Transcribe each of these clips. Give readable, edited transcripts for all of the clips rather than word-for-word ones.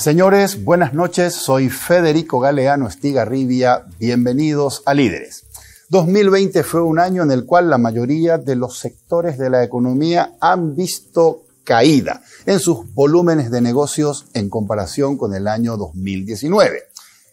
Señores, buenas noches. Soy Federico Galeano Estigarribia. Bienvenidos a Líderes. 2020 fue un año en el cual la mayoría de los sectores de la economía han visto caída en sus volúmenes de negocios en comparación con el año 2019.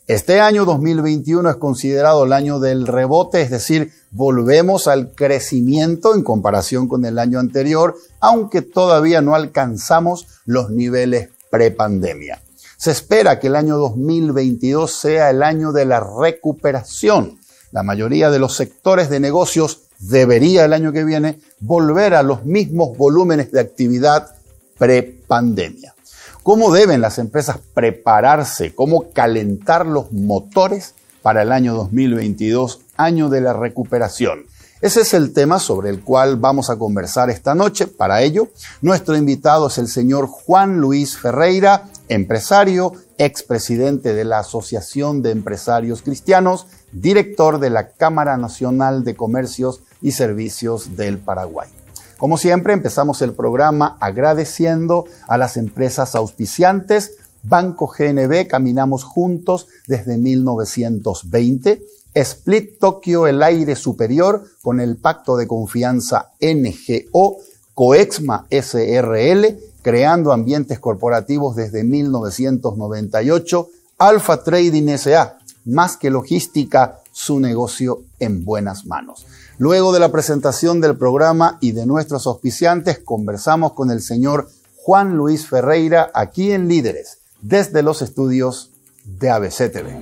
Este año 2021 es considerado el año del rebote, es decir, volvemos al crecimiento en comparación con el año anterior, aunque todavía no alcanzamos los niveles prepandemia. Se espera que el año 2022 sea el año de la recuperación. La mayoría de los sectores de negocios debería el año que viene volver a los mismos volúmenes de actividad prepandemia. ¿Cómo deben las empresas prepararse? ¿Cómo calentar los motores para el año 2022, año de la recuperación? Ese es el tema sobre el cual vamos a conversar esta noche. Para ello, nuestro invitado es el señor Juan Luis Ferreira, empresario, expresidente de la Asociación de Empresarios Cristianos, director de la Cámara Nacional de Comercios y Servicios del Paraguay. Como siempre, empezamos el programa agradeciendo a las empresas auspiciantes. Banco GNB, caminamos juntos desde 1920. Split Tokyo, el aire superior, con el pacto de confianza NGO. Coexma SRL, creando ambientes corporativos desde 1998. Alpha Trading SA, más que logística, su negocio en buenas manos. Luego de la presentación del programa y de nuestros auspiciantes, conversamos con el señor Juan Luis Ferreira aquí en Líderes, desde los estudios de ABC TV.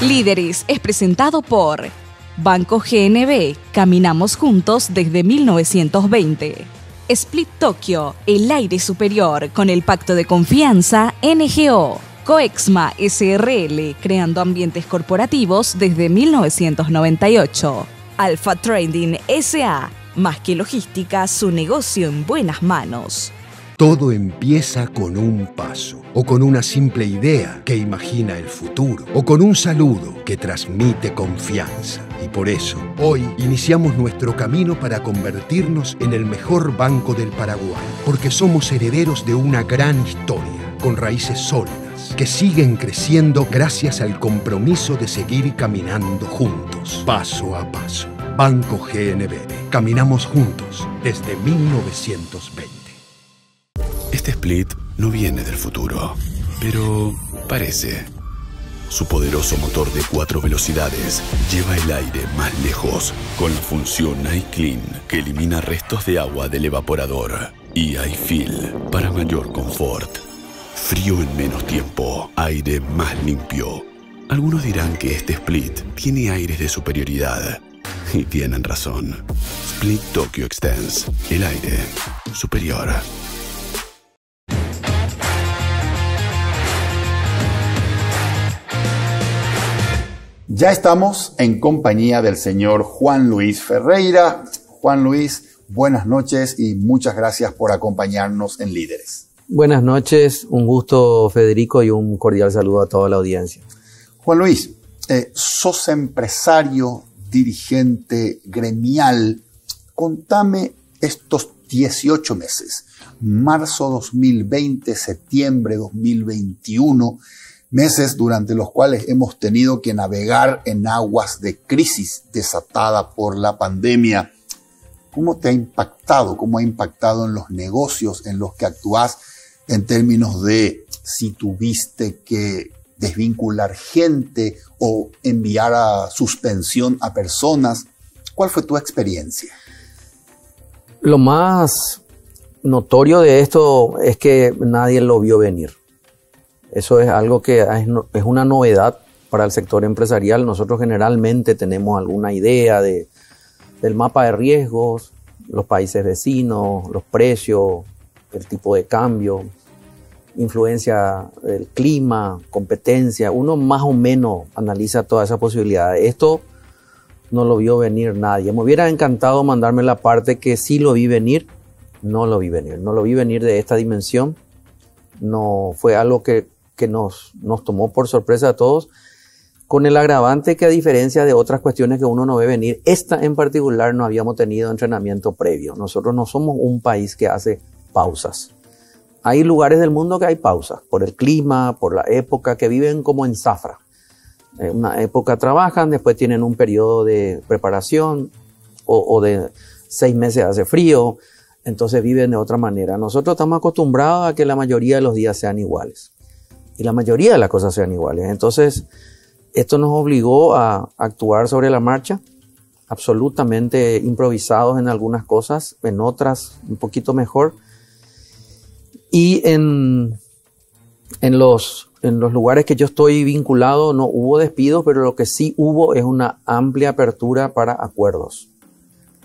Líderes es presentado por Banco GNB, caminamos juntos desde 1920. Split Tokyo, el aire superior, con el pacto de confianza NGO. Coexma SRL, creando ambientes corporativos desde 1998. Alpha Trading SA, más que logística, su negocio en buenas manos. Todo empieza con un paso, o con una simple idea que imagina el futuro, o con un saludo que transmite confianza. Y por eso, hoy iniciamos nuestro camino para convertirnos en el mejor banco del Paraguay, porque somos herederos de una gran historia, con raíces sólidas, que siguen creciendo gracias al compromiso de seguir caminando juntos, paso a paso. Banco GNB, caminamos juntos desde 1920. Este Split no viene del futuro, pero parece. Su poderoso motor de 4 velocidades lleva el aire más lejos con la función iClean que elimina restos de agua del evaporador y iFill para mayor confort. Frío en menos tiempo, aire más limpio. Algunos dirán que este Split tiene aires de superioridad y tienen razón. Split Tokyo Extends, el aire superior. Ya estamos en compañía del señor Juan Luis Ferreira. Juan Luis, buenas noches y muchas gracias por acompañarnos en Líderes. Buenas noches, un gusto, Federico, y un cordial saludo a toda la audiencia. Juan Luis, sos empresario, dirigente gremial. Contame estos 18 meses, marzo 2020, septiembre 2021, meses durante los cuales hemos tenido que navegar en aguas de crisis desatada por la pandemia. ¿Cómo te ha impactado? ¿Cómo ha impactado en los negocios en los que actúas en términos de si tuviste que desvincular gente o enviar a suspensión a personas? ¿Cuál fue tu experiencia? Lo más notorio de esto es que nadie lo vio venir. Eso es algo que es una novedad para el sector empresarial. Nosotros generalmente tenemos alguna idea del mapa de riesgos, los países vecinos, los precios, el tipo de cambio, influencia del clima, competencia. Uno más o menos analiza todas esas posibilidades. Esto no lo vio venir nadie. Me hubiera encantado mandarme la parte que sí lo vi venir, no lo vi venir. No lo vi venir de esta dimensión. No fue algo que nos tomó por sorpresa a todos, con el agravante que, a diferencia de otras cuestiones que uno no ve venir, esta en particular no habíamos tenido entrenamiento previo. Nosotros no somos un país que hace pausas. Hay lugares del mundo que hay pausas, por el clima, por la época, que viven como en zafra. Una época trabajan, después tienen un periodo de preparación, o de 6 meses hace frío, entonces viven de otra manera. Nosotros estamos acostumbrados a que la mayoría de los días sean iguales, y la mayoría de las cosas sean iguales. Entonces, esto nos obligó a actuar sobre la marcha, absolutamente improvisados en algunas cosas, en otras un poquito mejor. Y en los lugares que yo estoy vinculado no hubo despidos, pero lo que sí hubo es una amplia apertura para acuerdos.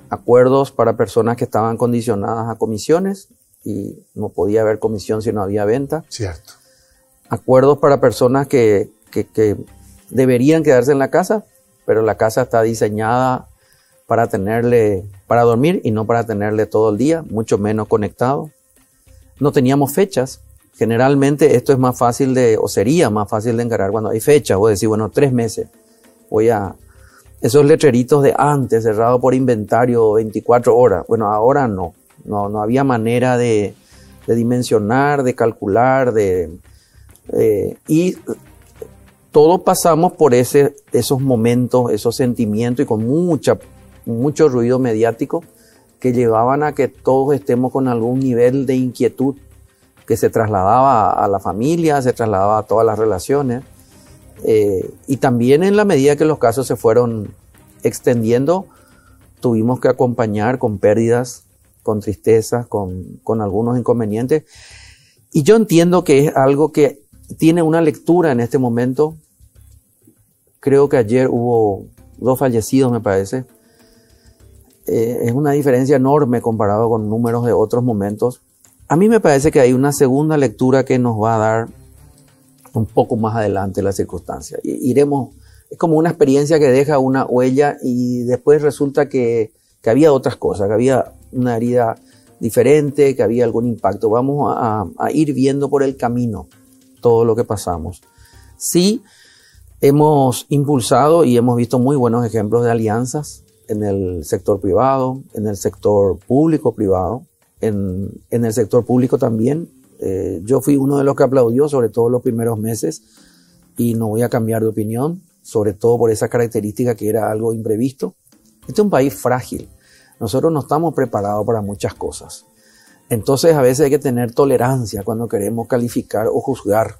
Acuerdos para personas que estaban condicionadas a comisiones, y no podía haber comisión si no había venta. Cierto. Acuerdos para personas que deberían quedarse en la casa, pero la casa está diseñada para dormir y no para tenerle todo el día, mucho menos conectado. No teníamos fechas. Generalmente esto es más fácil sería más fácil de encarar cuando hay fechas. Vos decís, bueno, 3 meses. Esos letreritos de antes, cerrado por inventario 24 horas. Bueno, ahora no había manera de dimensionar, de calcular, y todos pasamos por esos momentos, esos sentimientos, y con mucho ruido mediático que llevaban a que todos estemos con algún nivel de inquietud que se trasladaba a la familia, se trasladaba a todas las relaciones. Y también, en la medida que los casos se fueron extendiendo, tuvimos que acompañar con pérdidas, con tristezas, con algunos inconvenientes. Y yo entiendo que es algo que tiene una lectura en este momento. Creo que ayer hubo 2 fallecidos, me parece. Es una diferencia enorme comparado con números de otros momentos. A mí me parece que hay una segunda lectura que nos va a dar un poco más adelante la circunstancia. Es como una experiencia que deja una huella, y después resulta que había otras cosas, que había una herida diferente, que había algún impacto. Vamos a ir viendo por el camino todo lo que pasamos. Sí, hemos impulsado y hemos visto muy buenos ejemplos de alianzas en el sector privado, en el sector público-privado, en el sector público también. Yo fui uno de los que aplaudió, sobre todo los primeros meses, y no voy a cambiar de opinión, sobre todo por esa característica que era algo imprevisto. Este es un país frágil. Nosotros no estamos preparados para muchas cosas. Entonces, a veces hay que tener tolerancia cuando queremos calificar o juzgar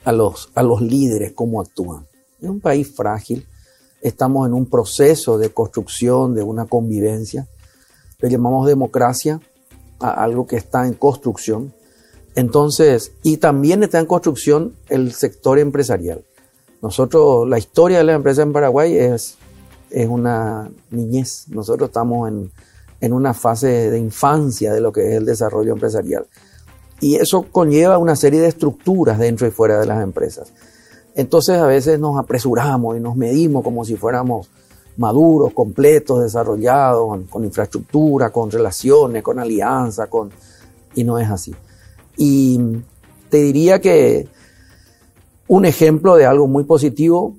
a los líderes cómo actúan. Es un país frágil. Estamos en un proceso de construcción de una convivencia. Le llamamos democracia a algo que está en construcción. Entonces, y también está en construcción el sector empresarial. Nosotros, la historia de la empresa en Paraguay es una niñez. Nosotros estamos en una fase de infancia de lo que es el desarrollo empresarial. Y eso conlleva una serie de estructuras dentro y fuera de las empresas. Entonces, a veces nos apresuramos y nos medimos como si fuéramos maduros, completos, desarrollados, con infraestructura, con relaciones, con alianza, y no es así. Y te diría que un ejemplo de algo muy positivo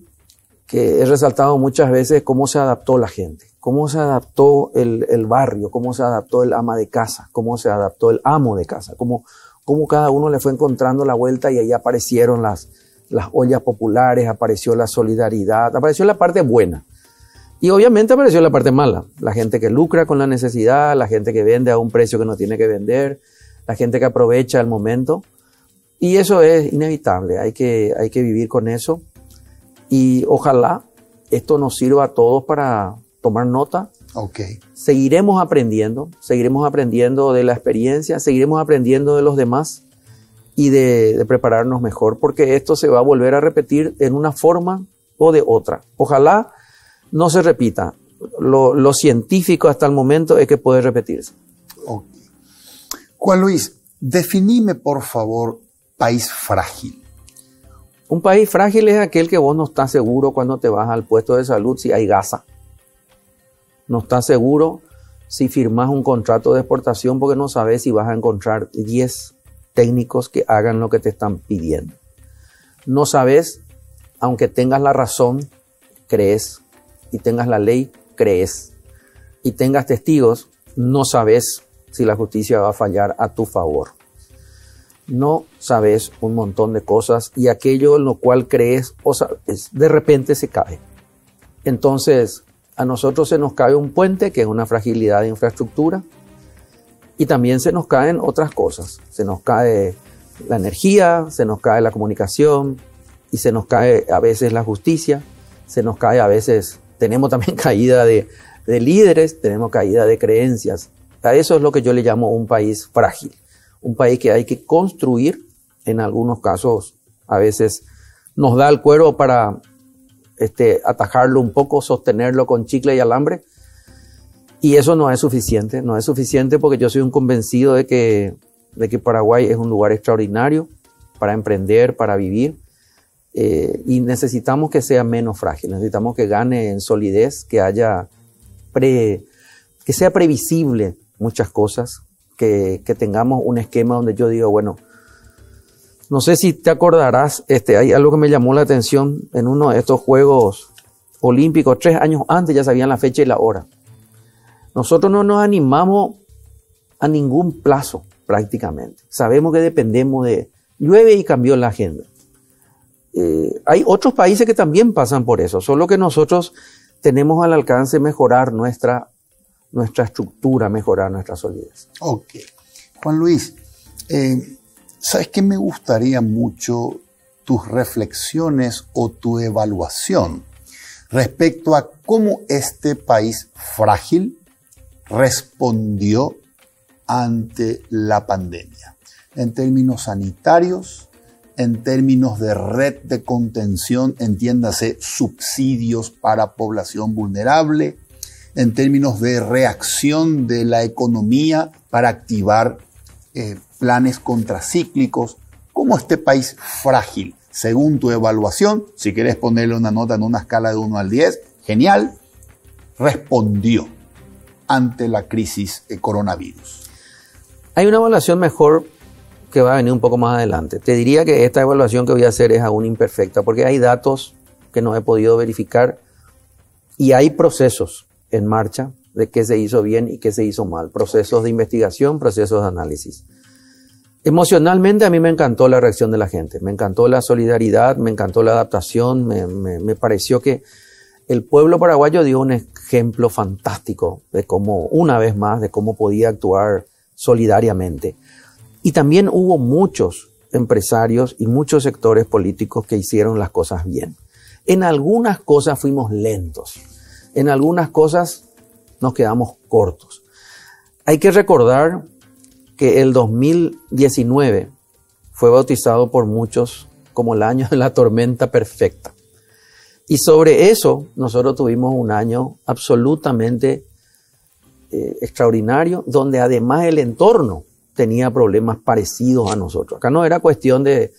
que he resaltado muchas veces es cómo se adaptó la gente, cómo se adaptó el barrio, cómo se adaptó el ama de casa, cómo se adaptó el amo de casa, cómo cada uno le fue encontrando la vuelta, y ahí aparecieron las ollas populares, apareció la solidaridad, apareció la parte buena. Y obviamente apareció la parte mala, la gente que lucra con la necesidad, la gente que vende a un precio que no tiene que vender, la gente que aprovecha el momento. Y eso es inevitable, hay que vivir con eso. Y ojalá esto nos sirva a todos para tomar nota. Okay. Seguiremos aprendiendo de la experiencia, seguiremos aprendiendo de los demás, y de prepararnos mejor, porque esto se va a volver a repetir en una forma o de otra. Ojalá no se repita. Lo científico hasta el momento es que puede repetirse. Okay. Juan Luis, definime por favor país frágil. Un país frágil es aquel que vos no estás seguro cuando te vas al puesto de salud si hay gasa. No estás seguro si firmas un contrato de exportación porque no sabes si vas a encontrar 10 técnicos que hagan lo que te están pidiendo. No sabes, aunque tengas la razón, crees, y tengas la ley, crees, y tengas testigos, no sabes si la justicia va a fallar a tu favor. No sabes un montón de cosas y aquello en lo cual crees o sabes, de repente se cae. Entonces, a nosotros se nos cae un puente, que es una fragilidad de infraestructura, y también se nos caen otras cosas. Se nos cae la energía, se nos cae la comunicación, y se nos cae a veces la justicia, se nos cae a veces, tenemos también caída de líderes, tenemos caída de creencias. A eso es lo que yo le llamo un país frágil, un país que hay que construir, en algunos casos a veces nos da el cuero para atajarlo un poco, sostenerlo con chicle y alambre, y eso no es suficiente porque yo soy un convencido de que Paraguay es un lugar extraordinario para emprender, para vivir, y necesitamos que sea menos frágil, necesitamos que gane en solidez, que sea previsible muchas cosas, que tengamos un esquema donde yo digo, bueno, no sé si te acordarás, hay algo que me llamó la atención en uno de estos Juegos Olímpicos, 3 años antes ya sabían la fecha y la hora. Nosotros no nos animamos a ningún plazo prácticamente. Sabemos que dependemos de llueve y cambió la agenda. Hay otros países que también pasan por eso, solo que nosotros tenemos al alcance mejorar nuestra estructura, mejorar nuestra solidez. Ok. Juan Luis, ¿sabes qué? Me gustaría mucho tus reflexiones o tu evaluación respecto a cómo este país frágil respondió ante la pandemia, en términos sanitarios, en términos de red de contención, entiéndase subsidios para población vulnerable, en términos de reacción de la economía para activar planes contracíclicos. ¿Cómo este país frágil, según tu evaluación, si quieres ponerle una nota en una escala de 1 al 10, genial, respondió ante la crisis coronavirus? Hay una evaluación mejor que va a venir un poco más adelante. Te diría que esta evaluación que voy a hacer es aún imperfecta porque hay datos que no he podido verificar y hay procesos en marcha de qué se hizo bien y qué se hizo mal. Procesos de investigación, procesos de análisis. Emocionalmente a mí me encantó la reacción de la gente, me encantó la solidaridad, me encantó la adaptación, me pareció que el pueblo paraguayo dio un ejemplo fantástico de cómo, una vez más, de cómo podía actuar solidariamente. Y también hubo muchos empresarios y muchos sectores políticos que hicieron las cosas bien. En algunas cosas fuimos lentos, en algunas cosas nos quedamos cortos. Hay que recordar que el 2019 fue bautizado por muchos como el año de la tormenta perfecta. Y sobre eso nosotros tuvimos un año absolutamente extraordinario, donde además el entorno tenía problemas parecidos a nosotros. Acá no era cuestión de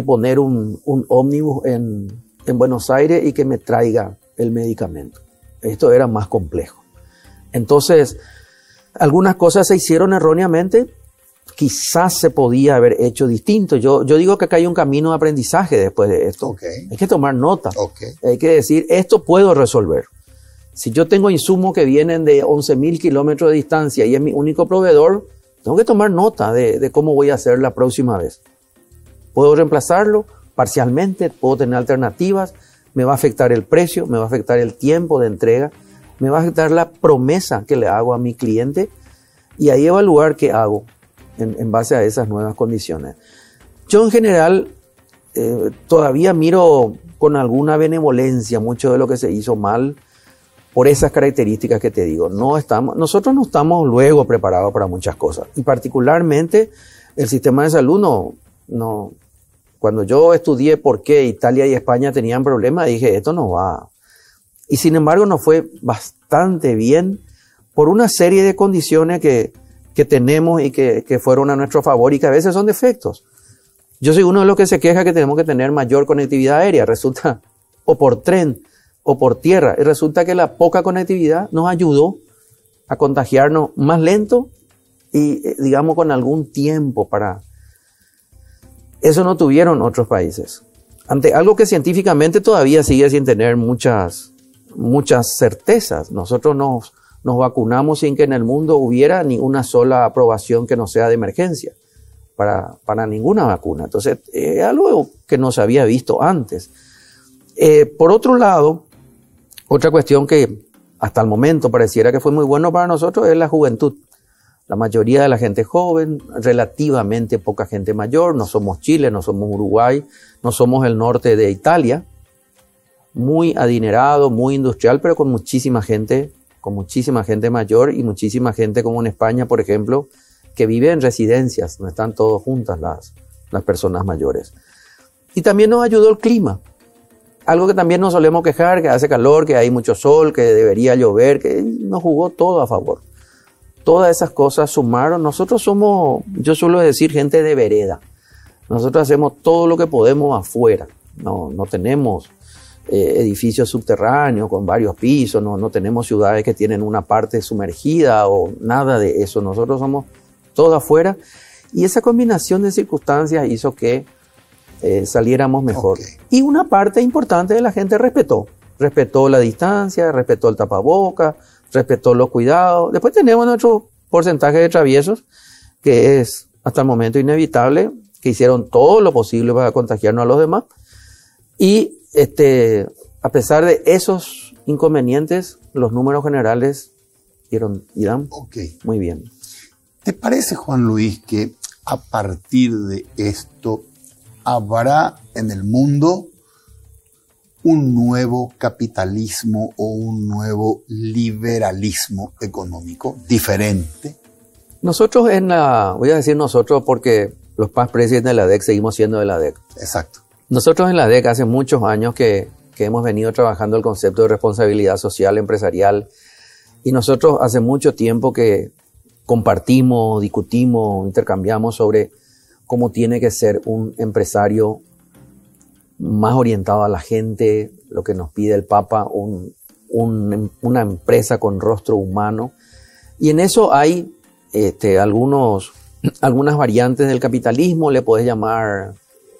poner un ómnibus en Buenos Aires y que me traiga el medicamento. Esto era más complejo. Entonces, algunas cosas se hicieron erróneamente, quizás se podía haber hecho distinto. Yo digo que acá hay un camino de aprendizaje después de esto. Okay. Hay que tomar nota. Okay. Hay que decir, esto puedo resolver. Si yo tengo insumos que vienen de 11.000 kilómetros de distancia y es mi único proveedor, tengo que tomar nota de cómo voy a hacer la próxima vez. Puedo reemplazarlo parcialmente, puedo tener alternativas, me va a afectar el precio, me va a afectar el tiempo de entrega, me va a afectar la promesa que le hago a mi cliente y ahí evaluar qué hago en base a esas nuevas condiciones. Yo en general todavía miro con alguna benevolencia mucho de lo que se hizo mal por esas características que te digo. Nosotros no estamos luego preparados para muchas cosas y particularmente el sistema de salud no. Cuando yo estudié por qué Italia y España tenían problemas, dije, esto no va. Y sin embargo nos fue bastante bien por una serie de condiciones que tenemos y que fueron a nuestro favor y que a veces son defectos. Yo soy uno de los que se queja que tenemos que tener mayor conectividad aérea. Resulta, o por tren, o por tierra. Y resulta que la poca conectividad nos ayudó a contagiarnos más lento y, digamos, con algún tiempo para... Eso no tuvieron otros países. Ante algo que científicamente todavía sigue sin tener muchas certezas. Nosotros nos vacunamos sin que en el mundo hubiera ni una sola aprobación que no sea de emergencia para ninguna vacuna. Entonces, es algo que no se había visto antes. Por otro lado, otra cuestión que hasta el momento pareciera que fue muy bueno para nosotros es la juventud. La mayoría de la gente joven, relativamente poca gente mayor. No somos Chile, no somos Uruguay, no somos el norte de Italia. Muy adinerado, muy industrial, pero con muchísima gente mayor y muchísima gente como en España, por ejemplo, que vive en residencias, no están todos juntas las personas mayores. Y también nos ayudó el clima. Algo que también nos solemos quejar, que hace calor, que hay mucho sol, que debería llover, que nos jugó todo a favor. Todas esas cosas sumaron. Nosotros somos, yo suelo decir, gente de vereda. Nosotros hacemos todo lo que podemos afuera. No tenemos edificios subterráneos con varios pisos, no tenemos ciudades que tienen una parte sumergida o nada de eso. Nosotros somos todo afuera. Y esa combinación de circunstancias hizo que saliéramos mejor. Okay. Y una parte importante de la gente respetó la distancia, respetó el tapaboca, respetó los cuidados. Después tenemos nuestro porcentaje de traviesos, que es hasta el momento inevitable, que hicieron todo lo posible para contagiarnos a los demás. Y a pesar de esos inconvenientes, los números generales irán muy bien. ¿Te parece, Juan Luis, que a partir de esto habrá en el mundo un nuevo capitalismo o un nuevo liberalismo económico diferente? Nosotros voy a decir nosotros porque los past presidentes de la ADEC seguimos siendo de la ADEC. Exacto. Nosotros en la ADEC hace muchos años que hemos venido trabajando el concepto de responsabilidad social empresarial, y nosotros hace mucho tiempo que compartimos, discutimos, intercambiamos sobre cómo tiene que ser un empresario más orientado a la gente, lo que nos pide el Papa, una empresa con rostro humano. Y en eso hay algunas variantes del capitalismo. Le podés llamar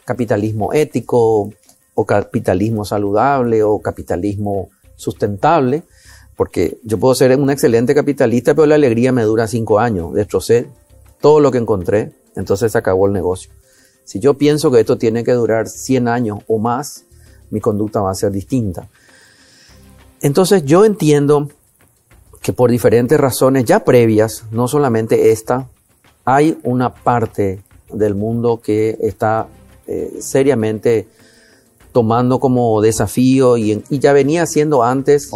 capitalismo ético, o capitalismo saludable, o capitalismo sustentable, porque yo puedo ser un excelente capitalista, pero la alegría me dura 5 años. Destrocé todo lo que encontré, entonces se acabó el negocio. Si yo pienso que esto tiene que durar 100 años o más, mi conducta va a ser distinta. Entonces yo entiendo que por diferentes razones ya previas, no solamente esta, hay una parte del mundo que está seriamente tomando como desafío y ya venía haciendo antes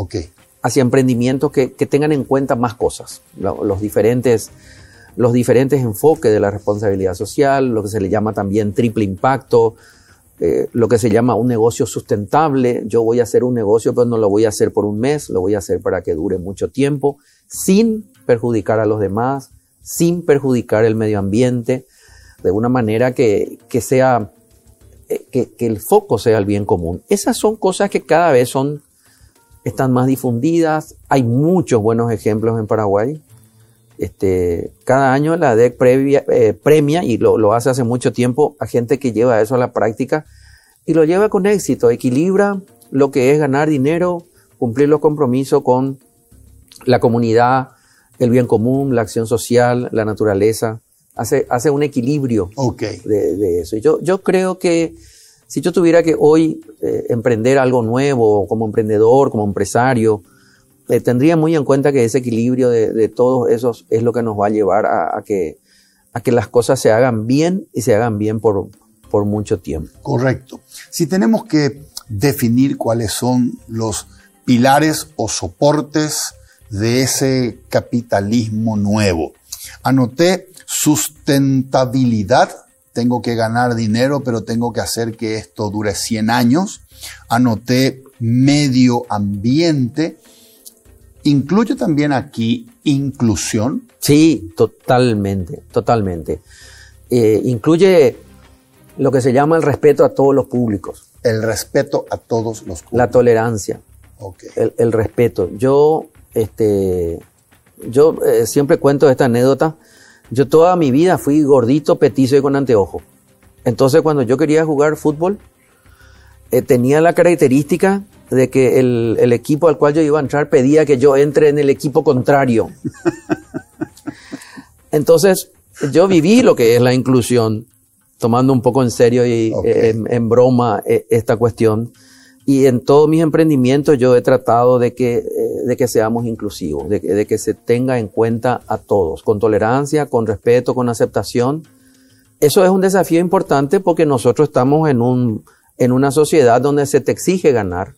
hacia emprendimientos que tengan en cuenta más cosas, los diferentes enfoques de la responsabilidad social, lo que se le llama también triple impacto, lo que se llama un negocio sustentable. Yo voy a hacer un negocio, pero no lo voy a hacer por un mes, lo voy a hacer para que dure mucho tiempo, sin perjudicar a los demás, sin perjudicar el medio ambiente, de una manera que el foco sea el bien común. Esas son cosas que cada vez están más difundidas. Hay muchos buenos ejemplos en Paraguay. Cada año la ADEC premia, y lo hace hace mucho tiempo, a gente que lleva eso a la práctica y lo lleva con éxito, equilibra lo que es ganar dinero, cumplir los compromisos con la comunidad, el bien común, la acción social, la naturaleza. Hace un equilibrio de eso. Y yo creo que si yo tuviera que hoy emprender algo nuevo, como emprendedor, como empresario, tendría muy en cuenta que ese equilibrio de todos esos es lo que nos va a llevar a que las cosas se hagan bien, y se hagan bien por mucho tiempo. Correcto. Si tenemos que definir cuáles son los pilares o soportes de ese capitalismo nuevo, anoté sustentabilidad. Tengo que ganar dinero, pero tengo que hacer que esto dure 100 años. Anoté medio ambiente. ¿Incluye también aquí inclusión? Sí, totalmente. Incluye lo que se llama el respeto a todos los públicos. El respeto a todos los públicos. La tolerancia. Okay. El respeto. Yo siempre cuento esta anécdota. Yo toda mi vida fui gordito, petizo y con anteojo. Entonces cuando yo quería jugar fútbol, tenía la característica de que el equipo al cual yo iba a entrar pedía que yo entre en el equipo contrario. Entonces yo viví lo que es la inclusión, tomando un poco en serio y en broma esta cuestión. Y en todos mis emprendimientos yo he tratado de que seamos inclusivos, de que se tenga en cuenta a todos, con tolerancia, con respeto, con aceptación. Eso es un desafío importante porque nosotros estamos en una sociedad donde se te exige ganar,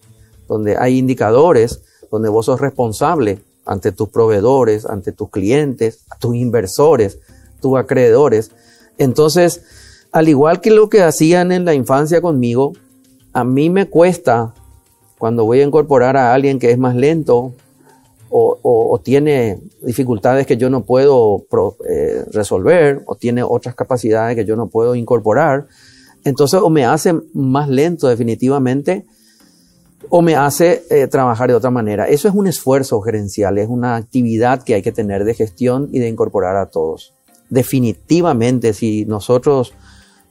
donde hay indicadores, donde vos sos responsable ante tus proveedores, ante tus clientes, tus inversores, tus acreedores. Entonces, al igual que lo que hacían en la infancia conmigo, a mí me cuesta, cuando voy a incorporar a alguien que es más lento o tiene dificultades que yo no puedo resolver, o tiene otras capacidades que yo no puedo incorporar, entonces o me hace más lento definitivamente, o me hace trabajar de otra manera. Eso es un esfuerzo gerencial, es una actividad que hay que tener de gestión y de incorporar a todos. Definitivamente, si nosotros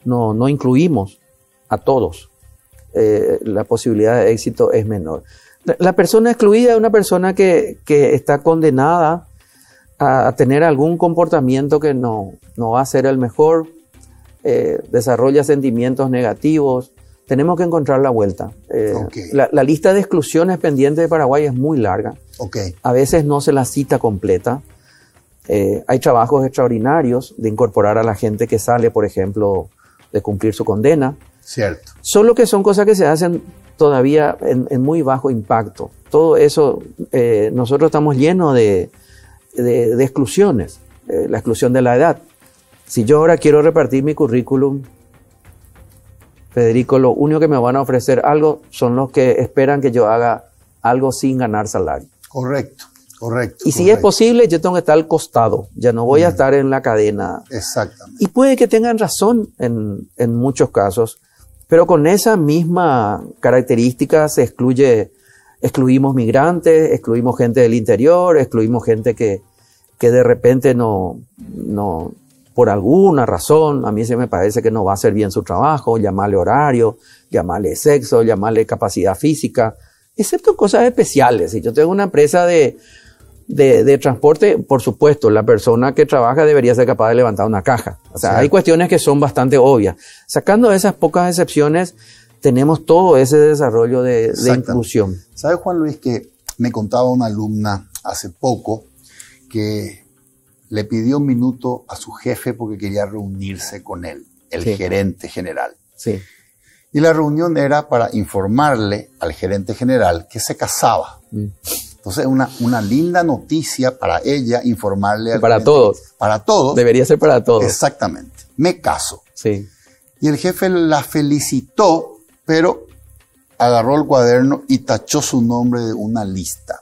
no incluimos a todos, la posibilidad de éxito es menor. La persona excluida es una persona que está condenada a tener algún comportamiento que no va a ser el mejor, desarrolla sentimientos negativos. Tenemos que encontrar la vuelta. La lista de exclusiones pendientes de Paraguay es muy larga. A veces no se la cita completa. Hay trabajos extraordinarios de incorporar a la gente que sale, por ejemplo, de cumplir su condena. Cierto. Solo que son cosas que se hacen todavía en muy bajo impacto. Todo eso, nosotros estamos llenos de exclusiones. La exclusión de la edad. Si yo ahora quiero repartir mi currículum, Federico, lo único que me van a ofrecer algo son los que esperan que yo haga algo sin ganar salario. Correcto. Y si es posible, yo tengo que estar al costado. Ya no voy a estar en la cadena. Exactamente. Y puede que tengan razón en muchos casos, pero con esa misma característica se excluimos migrantes, excluimos gente del interior, excluimos gente que de repente no, por alguna razón, a mí se me parece que no va a hacer bien su trabajo, llamarle horario, llamarle sexo, llamarle capacidad física, excepto cosas especiales. Si yo tengo una empresa de transporte, por supuesto, la persona que trabaja debería ser capaz de levantar una caja. O sea, hay cuestiones que son bastante obvias. Sacando esas pocas excepciones, tenemos todo ese desarrollo de inclusión. ¿Sabes, Juan Luis, que me contaba una alumna hace poco que le pidió un minuto a su jefe porque quería reunirse con él, el gerente general? Sí. Y la reunión era para informarle al gerente general que se casaba. Entonces, una linda noticia para ella informarle al para todos. Para todos. Debería ser para todos. Exactamente. Me caso. Sí. Y el jefe la felicitó, pero agarró el cuaderno y tachó su nombre de una lista.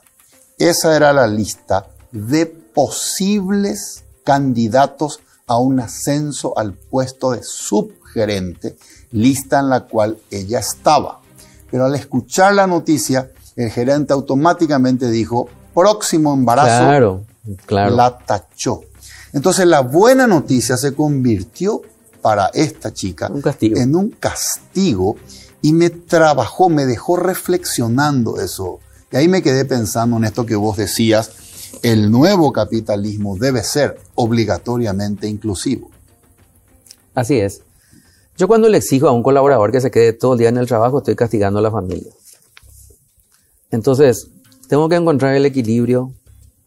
Esa era la lista de posibles candidatos a un ascenso al puesto de subgerente, lista en la cual ella estaba. Pero al escuchar la noticia, el gerente automáticamente dijo, próximo embarazo, claro. La tachó. Entonces la buena noticia se convirtió para esta chica en un castigo y me dejó reflexionando eso. Y ahí me quedé pensando en esto que vos decías, el nuevo capitalismo debe ser obligatoriamente inclusivo. Así es. Yo cuando le exijo a un colaborador que se quede todo el día en el trabajo, estoy castigando a la familia. Entonces, tengo que encontrar el equilibrio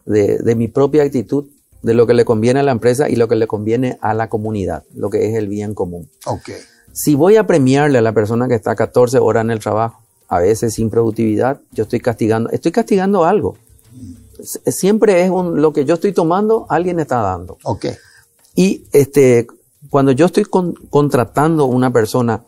de mi propia actitud, de lo que le conviene a la empresa y lo que le conviene a la comunidad, lo que es el bien común. Si voy a premiarle a la persona que está 14 horas en el trabajo, a veces sin productividad, yo estoy castigando algo. Siempre es lo que yo estoy tomando, alguien está dando. Y cuando yo estoy contratando a una persona,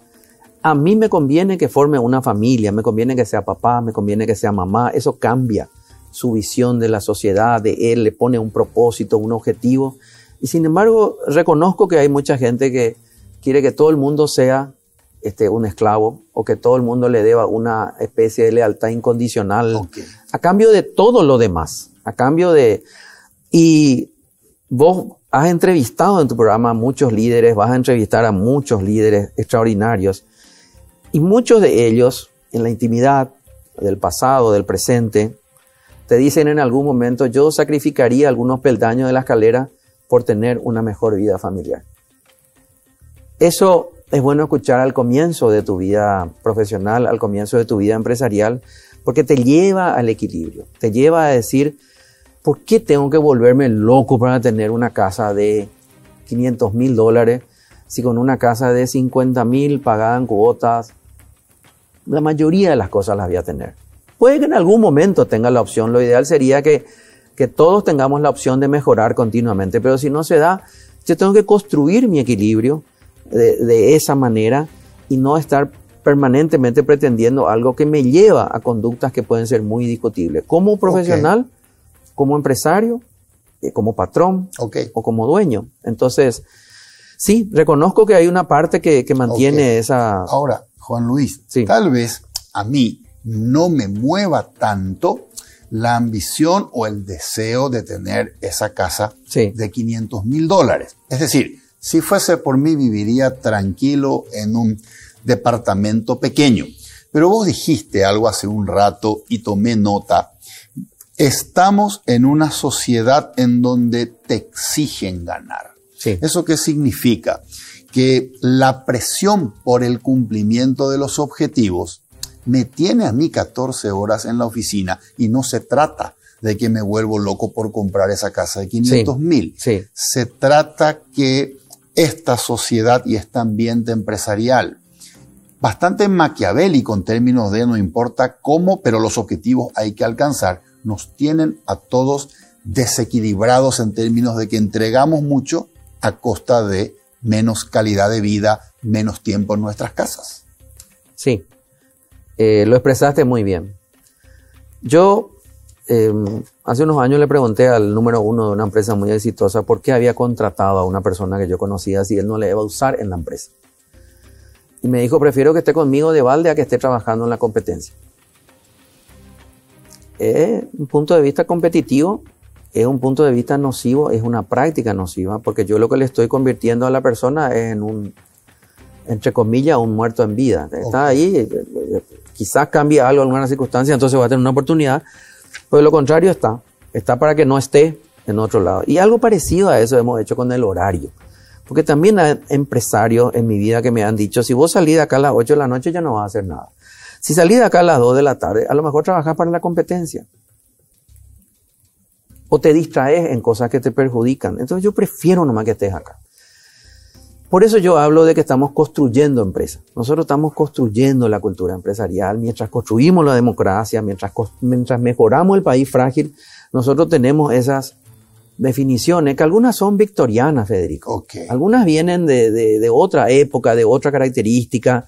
a mí me conviene que forme una familia, me conviene que sea papá, me conviene que sea mamá. Eso cambia su visión de la sociedad, de él, le pone un propósito, un objetivo. Y sin embargo, reconozco que hay mucha gente que quiere que todo el mundo sea un esclavo o que todo el mundo le deba una especie de lealtad incondicional a cambio de todo lo demás, a cambio de... Y vos has entrevistado en tu programa a muchos líderes, vas a entrevistar a muchos líderes extraordinarios y muchos de ellos en la intimidad del pasado, del presente, te dicen en algún momento, yo sacrificaría algunos peldaños de la escalera por tener una mejor vida familiar. Eso es bueno escuchar al comienzo de tu vida profesional, al comienzo de tu vida empresarial, porque te lleva al equilibrio, te lleva a decir, ¿por qué tengo que volverme loco para tener una casa de $500,000 si con una casa de $50,000 pagada en cuotas, la mayoría de las cosas las voy a tener? Puede que en algún momento tenga la opción, lo ideal sería que todos tengamos la opción de mejorar continuamente, pero si no se da, yo tengo que construir mi equilibrio de esa manera y no estar permanentemente pretendiendo algo que me lleva a conductas que pueden ser muy discutibles. Como profesional, como empresario, como patrón o como dueño. Entonces, sí, reconozco que hay una parte que mantiene esa... Ahora, Juan Luis, tal vez a mí no me mueva tanto la ambición o el deseo de tener esa casa de $500,000. Es decir, si fuese por mí, viviría tranquilo en un departamento pequeño. Pero vos dijiste algo hace un rato y tomé nota. Estamos en una sociedad en donde te exigen ganar. ¿Eso qué significa? Que la presión por el cumplimiento de los objetivos me tiene a mí 14 horas en la oficina y no se trata de que me vuelvo loco por comprar esa casa de $500,000. Se trata que esta sociedad y este ambiente empresarial, bastante maquiavélico en términos de no importa cómo, pero los objetivos hay que alcanzar, nos tienen a todos desequilibrados en términos de que entregamos mucho a costa de menos calidad de vida, menos tiempo en nuestras casas. Sí, lo expresaste muy bien. Yo hace unos años le pregunté al número 1 de una empresa muy exitosa por qué había contratado a una persona que yo conocía si él no le iba a usar en la empresa. Y me dijo, prefiero que esté conmigo de balde a que esté trabajando en la competencia. Un punto de vista competitivo es un punto de vista nocivo, es una práctica nociva, porque yo lo que le estoy convirtiendo a la persona es en un, entre comillas, un muerto en vida. Está ahí, quizás cambie algo en alguna circunstancia, entonces va a tener una oportunidad, pero de lo contrario está para que no esté en otro lado. Y algo parecido a eso hemos hecho con el horario, porque también hay empresarios en mi vida que me han dicho, si vos salís de acá a las 8 de la noche ya no vas a hacer nada. Si salís de acá a las 2 de la tarde, a lo mejor trabajás para la competencia. O te distraes en cosas que te perjudican. Entonces yo prefiero nomás que estés acá. Por eso yo hablo de que estamos construyendo empresas. Nosotros estamos construyendo la cultura empresarial. Mientras construimos la democracia, mientras mejoramos el país frágil, nosotros tenemos esas definiciones que algunas son victorianas, Federico. Algunas vienen de otra época, de otra característica,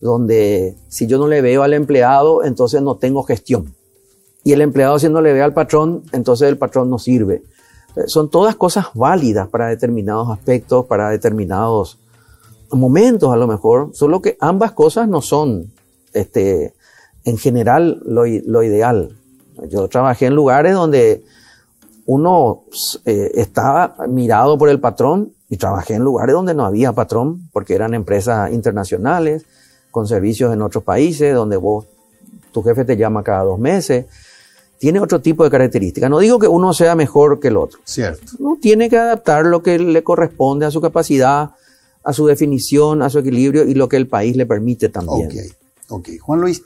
donde si yo no le veo al empleado, entonces no tengo gestión. Y el empleado, si no le ve al patrón, entonces el patrón no sirve. Son todas cosas válidas para determinados aspectos, para determinados momentos a lo mejor, solo que ambas cosas no son en general lo ideal. Yo trabajé en lugares donde uno estaba mirado por el patrón y trabajé en lugares donde no había patrón, porque eran empresas internacionales, con servicios en otros países, donde tu jefe te llama cada 2 meses. Tiene otro tipo de características. No digo que uno sea mejor que el otro. Cierto. Uno tiene que adaptar lo que le corresponde a su capacidad, a su definición, a su equilibrio y lo que el país le permite también. Ok. Juan Luis,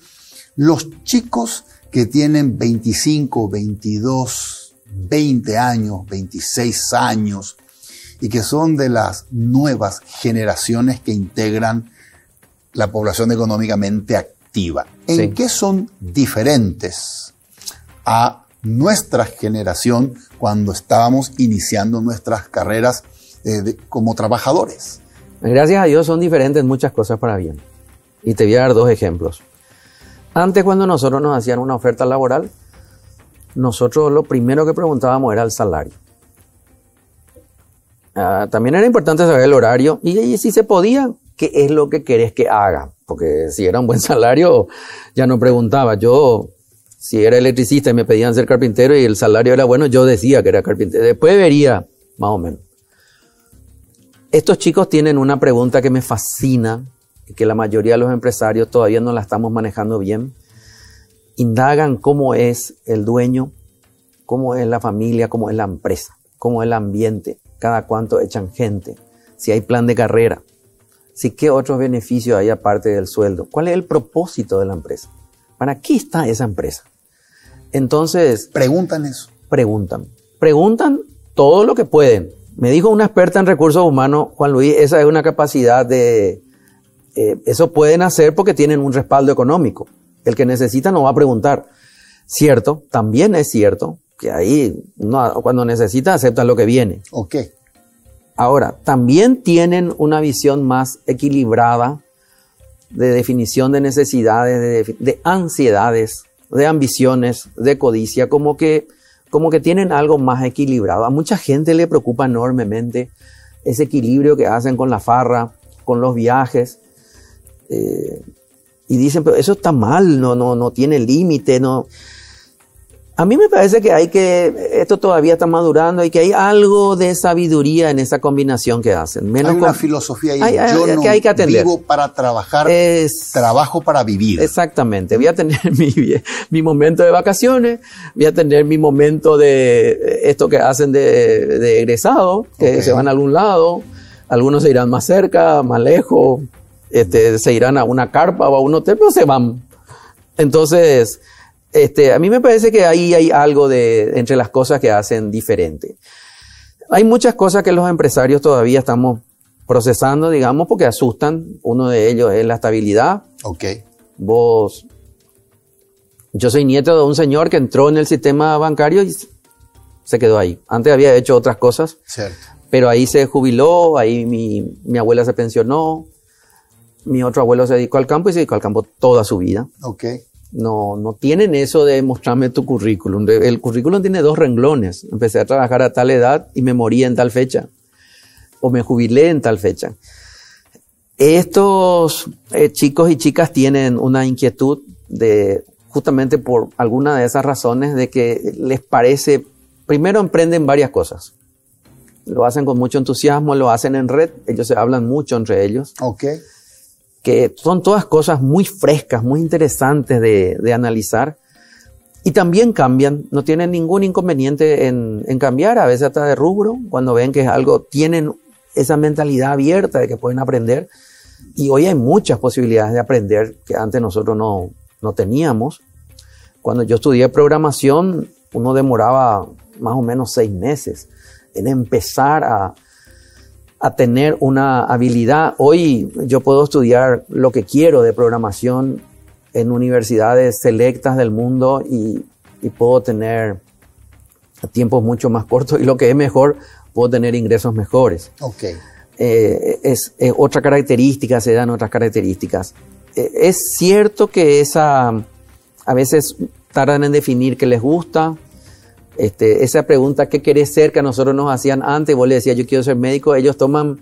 los chicos que tienen 25, 22, 20 años, 26 años y que son de las nuevas generaciones que integran la población económicamente activa, ¿en qué son diferentes a nuestra generación cuando estábamos iniciando nuestras carreras como trabajadores? Gracias a Dios son diferentes muchas cosas para bien. Y te voy a dar 2 ejemplos. Antes, cuando nosotros nos hacían una oferta laboral, nosotros lo primero que preguntábamos era el salario. También era importante saber el horario y si se podía, qué es lo que querés que haga. Porque si era un buen salario, ya no preguntaba. Yo, si era electricista y me pedían ser carpintero y el salario era bueno, yo decía que era carpintero. Después vería, más o menos. Estos chicos tienen una pregunta que me fascina y que la mayoría de los empresarios todavía no la estamos manejando bien. Indagan cómo es el dueño, cómo es la familia, cómo es la empresa, cómo es el ambiente, cada cuánto echan gente, si hay plan de carrera, si qué otros beneficios hay aparte del sueldo, cuál es el propósito de la empresa, para qué está esa empresa. Entonces, preguntan eso. Preguntan todo lo que pueden. Me dijo una experta en recursos humanos, Juan Luis, esa es una capacidad de... eso pueden hacer porque tienen un respaldo económico. El que necesita no va a preguntar. Cierto, también es cierto que ahí cuando necesita acepta lo que viene. Ok. Ahora, también tienen una visión más equilibrada de definición de necesidades, de ansiedades, de ambiciones, de codicia, como que tienen algo más equilibrado. A mucha gente le preocupa enormemente ese equilibrio que hacen con la farra, con los viajes. Y dicen, pero eso está mal, no tiene límite, no. A mí me parece que esto todavía está madurando y que hay algo de sabiduría en esa combinación que hacen. Hay una filosofía ahí. Yo no que hay que atender. Vivo para trabajar, trabajo para vivir. Exactamente. Voy a tener mi momento de vacaciones, voy a tener mi momento de esto que hacen de egresado, que se van a algún lado, algunos se irán más cerca, más lejos, se irán a una carpa o a un hotel, pero se van. Entonces... a mí me parece que ahí hay algo entre las cosas que hacen diferente. Hay muchas cosas que los empresarios todavía estamos procesando, digamos, porque asustan. Uno de ellos es la estabilidad. Ok. Yo soy nieto de un señor que entró en el sistema bancario y se quedó ahí. Antes había hecho otras cosas. Cierto. Pero ahí se jubiló, ahí mi abuela se pensionó, mi otro abuelo se dedicó al campo y se dedicó al campo toda su vida. Ok. No tienen eso de mostrarme tu currículum. El currículum tiene 2 renglones. Empecé a trabajar a tal edad y me morí en tal fecha. O me jubilé en tal fecha. Estos chicos y chicas tienen una inquietud justamente por alguna de esas razones, de que les parece, primero emprenden varias cosas. Lo hacen con mucho entusiasmo, lo hacen en red, ellos se hablan mucho entre ellos. Ok. Que son todas cosas muy frescas, muy interesantes de analizar. Y también cambian, no tienen ningún inconveniente en cambiar, a veces hasta de rubro, cuando ven que es algo, tienen esa mentalidad abierta de que pueden aprender. Y hoy hay muchas posibilidades de aprender que antes nosotros no teníamos. Cuando yo estudié programación, uno demoraba más o menos 6 meses en empezar a tener una habilidad. Hoy yo puedo estudiar lo que quiero de programación en universidades selectas del mundo y puedo tener tiempos mucho más cortos y lo que es mejor, puedo tener ingresos mejores. Okay. Es otra característica, se dan otras características. Es cierto que a veces tardan en definir qué les gusta. Esa pregunta, ¿qué querés ser?, que a nosotros nos hacían antes, vos le decías, yo quiero ser médico, ellos toman,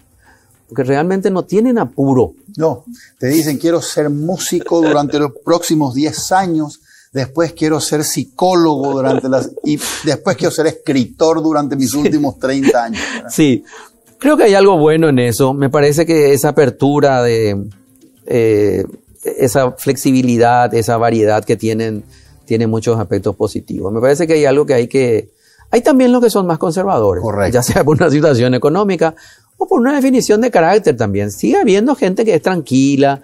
porque realmente no tienen apuro. No, te dicen, quiero ser músico durante los próximos 10 años, después quiero ser psicólogo y después quiero ser escritor durante mis últimos 30 años. ¿Verdad? Sí, creo que hay algo bueno en eso. Me parece que esa apertura esa flexibilidad, esa variedad que tiene muchos aspectos positivos. Me parece que hay algo que hay también los que son más conservadores. Correcto. Ya sea por una situación económica o por una definición de carácter también. Sigue habiendo gente que es tranquila,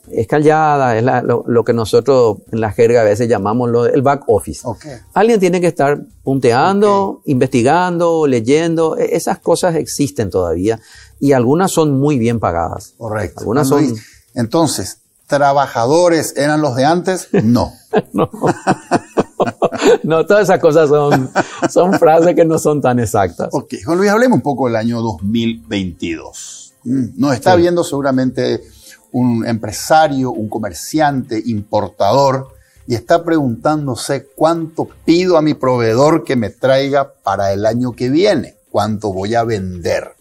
es callada, es lo que nosotros en la jerga a veces llamamos el back office. Okay. Alguien tiene que estar punteando, investigando, leyendo. Esas cosas existen todavía y algunas son muy bien pagadas. Correcto. Algunas son... Entonces, ¿trabajadores eran los de antes? No. No, todas esas cosas son frases que no son tan exactas. Ok, Juan Luis, hablemos un poco del año 2022. Nos está viendo seguramente un empresario, un comerciante, importador, y está preguntándose cuánto pido a mi proveedor que me traiga para el año que viene, cuánto voy a vender.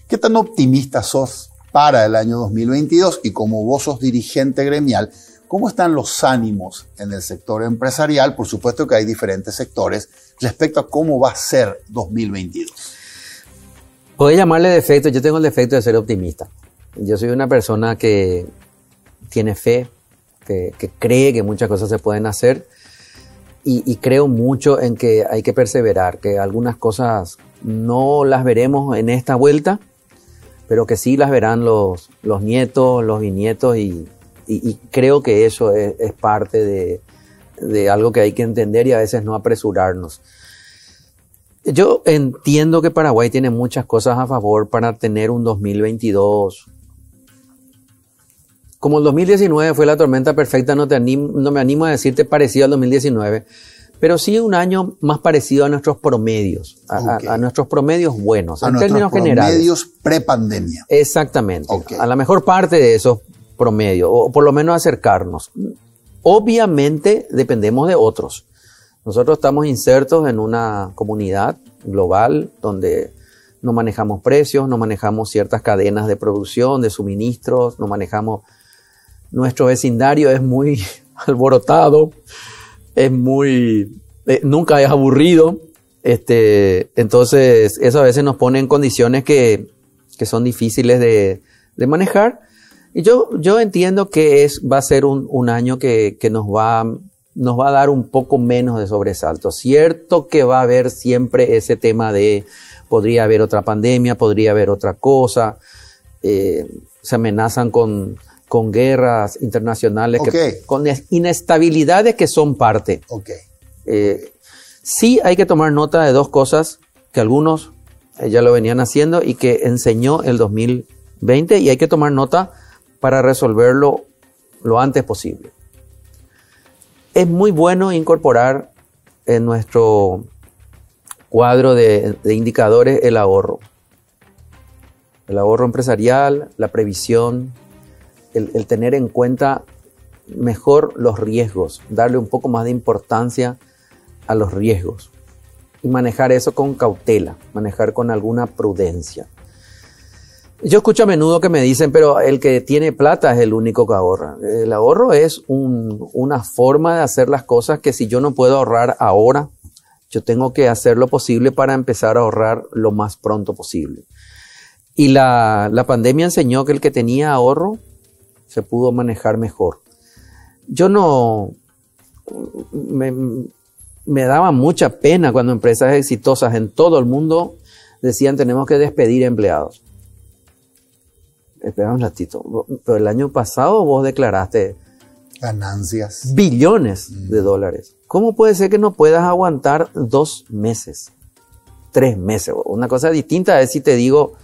¿Qué tan optimista sos para el año 2022? Y como vos sos dirigente gremial, ¿cómo están los ánimos en el sector empresarial? Por supuesto que hay diferentes sectores respecto a cómo va a ser 2022. Podés llamarle defecto, yo tengo el defecto de ser optimista. Yo soy una persona que tiene fe, que cree que muchas cosas se pueden hacer y creo mucho en que hay que perseverar, que algunas cosas no las veremos en esta vuelta, pero que sí las verán los nietos, los bisnietos y creo que eso es parte de algo que hay que entender y a veces no apresurarnos. Yo entiendo que Paraguay tiene muchas cosas a favor para tener un 2022. Como el 2019 fue la tormenta perfecta, no me animo a decirte parecido al 2019, pero sí un año más parecido a nuestros promedios, a nuestros promedios buenos, en términos generales. A nuestros promedios prepandemia. Exactamente, a la mejor parte de esos promedios, o por lo menos acercarnos. Obviamente dependemos de otros. Nosotros estamos insertos en una comunidad global donde no manejamos precios, no manejamos ciertas cadenas de producción, de suministros, no manejamos... Nuestro vecindario es muy alborotado, es muy... nunca es aburrido. Entonces eso a veces nos pone en condiciones que son difíciles de manejar. Y yo entiendo que va a ser un año que nos va a dar un poco menos de sobresalto. Cierto que va a haber siempre ese tema de podría haber otra pandemia, podría haber otra cosa, se amenazan con guerras internacionales, con inestabilidades que son parte. Sí hay que tomar nota de dos cosas que algunos ya lo venían haciendo y que enseñó el 2020 y hay que tomar nota para resolverlo lo antes posible. Es muy bueno incorporar en nuestro cuadro de indicadores el ahorro empresarial, la previsión, el tener en cuenta mejor los riesgos, darle un poco más de importancia a los riesgos y manejar eso con cautela, manejar con alguna prudencia. Yo escucho a menudo que me dicen, pero el que tiene plata es el único que ahorra. El ahorro es una forma de hacer las cosas que si yo no puedo ahorrar ahora, yo tengo que hacer lo posible para empezar a ahorrar lo más pronto posible. Y la pandemia enseñó que el que tenía ahorro se pudo manejar mejor. Yo me daba mucha pena cuando empresas exitosas en todo el mundo decían tenemos que despedir empleados. Espera un ratito, pero el año pasado vos declaraste ganancias, billones de dólares. ¿Cómo puede ser que no puedas aguantar 2 meses, 3 meses? Una cosa distinta es si te digo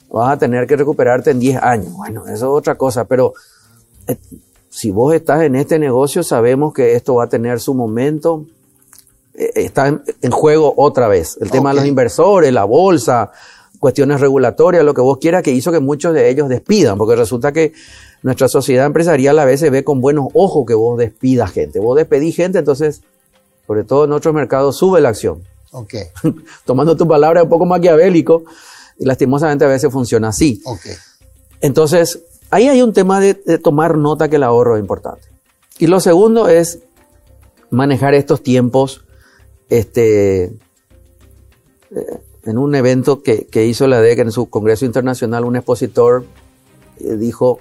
vas a tener que recuperarte en 10 años. Bueno, eso es otra cosa, pero si vos estás en este negocio, sabemos que esto va a tener su momento. Está en juego otra vez. El tema de los inversores, la bolsa, cuestiones regulatorias, lo que vos quieras, que hizo que muchos de ellos despidan, porque resulta que nuestra sociedad empresarial a veces ve con buenos ojos que vos despidas gente. Vos despedís gente, entonces, sobre todo en otros mercados, sube la acción. Tomando tu palabra un poco maquiavélico, y lastimosamente a veces funciona así. Entonces, ahí hay un tema de tomar nota que el ahorro es importante. Y lo segundo es manejar estos tiempos. En un evento que hizo la DEC en su congreso internacional, un expositor dijo,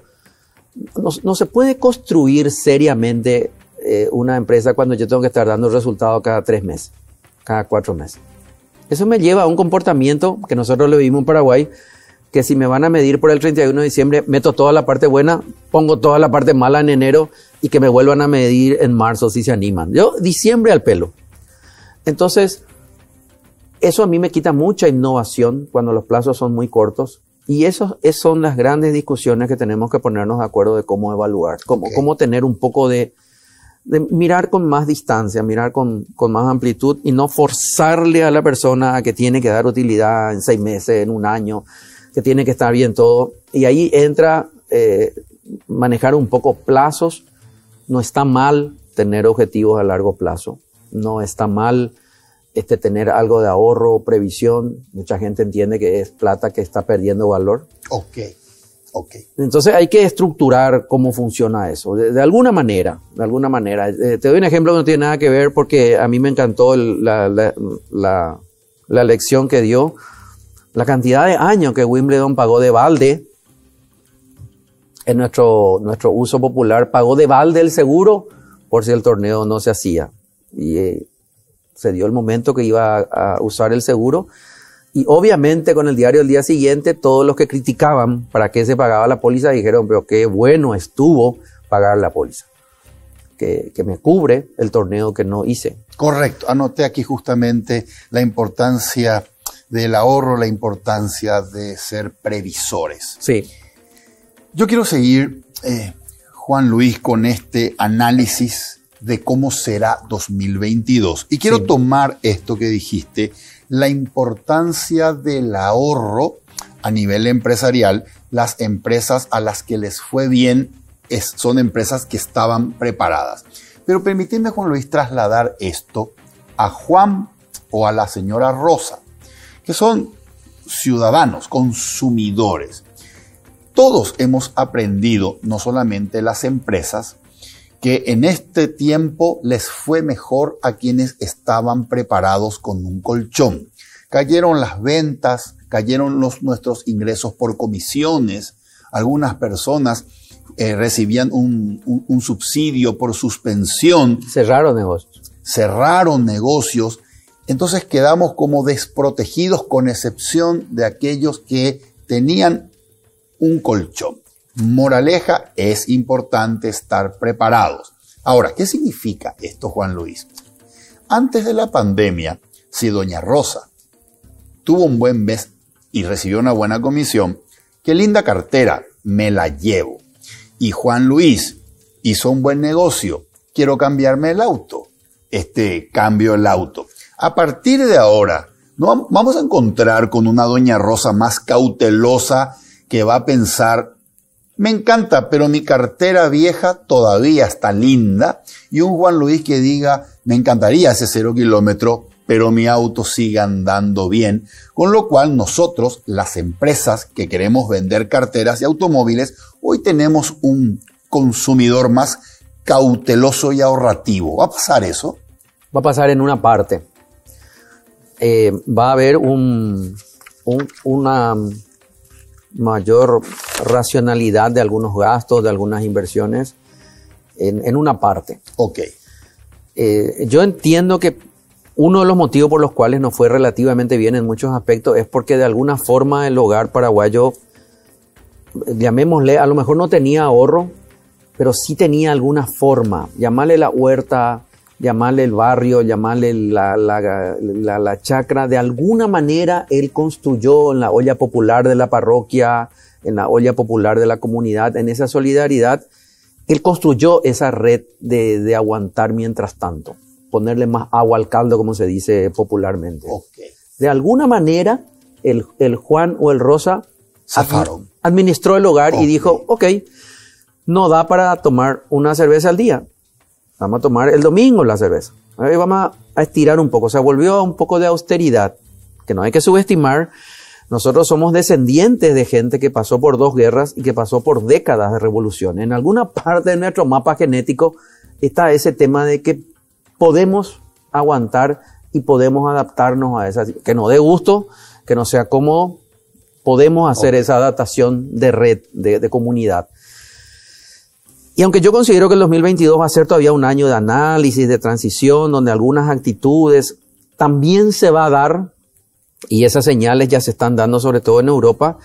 no se puede construir seriamente una empresa cuando yo tengo que estar dando resultados cada 3 meses, cada 4 meses. Eso me lleva a un comportamiento que nosotros lo vivimos en Paraguay, que si me van a medir por el 31 de diciembre, meto toda la parte buena, pongo toda la parte mala en enero y que me vuelvan a medir en marzo si se animan. Yo, diciembre al pelo. Entonces, eso a mí me quita mucha innovación cuando los plazos son muy cortos. Y eso son las grandes discusiones que tenemos que ponernos de acuerdo de cómo evaluar, cómo tener un poco de mirar con más distancia, mirar con más amplitud y no forzarle a la persona a que tiene que dar utilidad en 6 meses, en 1 año, que tiene que estar bien todo. Y ahí entra manejar un poco plazos. No está mal tener objetivos a largo plazo. No está mal tener algo de ahorro, previsión. Mucha gente entiende que es plata que está perdiendo valor. Ok. Entonces hay que estructurar cómo funciona eso, de alguna manera, Te doy un ejemplo que no tiene nada que ver porque a mí me encantó la lección que dio. La cantidad de años que Wimbledon pagó de balde, en nuestro uso popular, pagó de balde el seguro por si el torneo no se hacía. Y se dio el momento que iba a usar el seguro. Y obviamente con el diario del día siguiente, todos los que criticaban para qué se pagaba la póliza dijeron, pero qué bueno estuvo pagar la póliza, que me cubre el torneo que no hice. Correcto, anoté aquí justamente la importancia del ahorro, la importancia de ser previsores. Sí. Yo quiero seguir, Juan Luis, con este análisis de cómo será 2022. Y quiero tomar esto que dijiste, la importancia del ahorro a nivel empresarial. Las empresas a las que les fue bien son empresas que estaban preparadas. Pero permíteme, Juan Luis, trasladar esto a Juan o a la señora Rosa, que son ciudadanos, consumidores. Todos hemos aprendido, no solamente las empresas, que en este tiempo les fue mejor a quienes estaban preparados con un colchón. Cayeron las ventas, cayeron nuestros ingresos por comisiones. Algunas personas recibían un subsidio por suspensión. Cerraron negocios. Entonces quedamos como desprotegidos, con excepción de aquellos que tenían un colchón. Moraleja, es importante estar preparados. Ahora, ¿qué significa esto, Juan Luis? Antes de la pandemia, si doña Rosa tuvo un buen mes y recibió una buena comisión, qué linda cartera, me la llevo. Y Juan Luis hizo un buen negocio, quiero cambiarme el auto, cambio el auto. A partir de ahora, no vamos a encontrar con una doña Rosa más cautelosa que va a pensar, me encanta, pero mi cartera vieja todavía está linda. Y un Juan Luis que diga, me encantaría ese 0 kilómetro, pero mi auto sigue andando bien. Con lo cual nosotros, las empresas que queremos vender carteras y automóviles, hoy tenemos un consumidor más cauteloso y ahorrativo. ¿Va a pasar eso? Va a pasar en una parte. Va a haber una mayor racionalidad de algunos gastos, de algunas inversiones, en una parte. Ok. Yo entiendo que uno de los motivos por los cuales nos fue relativamente bien en muchos aspectos es porque de alguna forma el hogar paraguayo, llamémosle, a lo mejor no tenía ahorro, pero sí tenía alguna forma, llamarle la huerta, llamarle el barrio, llamarle la chacra. De alguna manera él construyó en la olla popular de la parroquia, en la olla popular de la comunidad, en esa solidaridad, él construyó esa red de aguantar mientras tanto, ponerle más agua al caldo, como se dice popularmente. Okay. De alguna manera el Juan o el Rosa administró el hogar y dijo, ok, no da para tomar una cerveza al día. Vamos a tomar el domingo la cerveza. Vamos a estirar un poco. Se volvió un poco de austeridad, que no hay que subestimar. Nosotros somos descendientes de gente que pasó por 2 guerras y que pasó por décadas de revolución. En alguna parte de nuestro mapa genético está ese tema de que podemos aguantar y podemos adaptarnos a esa, que nos dé gusto, que no sea cómodo, podemos hacer esa adaptación de red, de comunidad. Y aunque yo considero que el 2022 va a ser todavía un año de análisis, de transición, donde algunas actitudes también se va a dar, y esas señales ya se están dando sobre todo en Europa,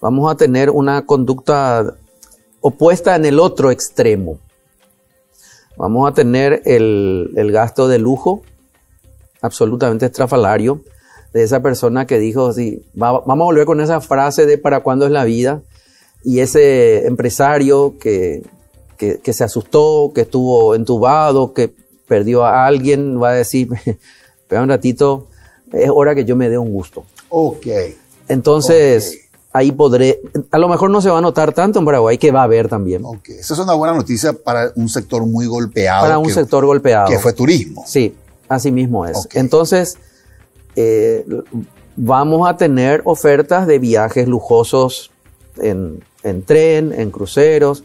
vamos a tener una conducta opuesta en el otro extremo. Vamos a tener el gasto de lujo absolutamente estrafalario de esa persona que dijo, sí, vamos a volver con esa frase de ¿para cuándo es la vida? Y ese empresario que se asustó, que estuvo entubado, que perdió a alguien, va a decir, espera un ratito, es hora que yo me dé un gusto. Ok. Entonces, ahí podré, a lo mejor no se va a notar tanto en Paraguay, que va a haber también. Ok, esa es una buena noticia para un sector muy golpeado. Para un sector golpeado. Que fue turismo. Sí, así mismo es. Okay. Entonces, vamos a tener ofertas de viajes lujosos en tren, en cruceros,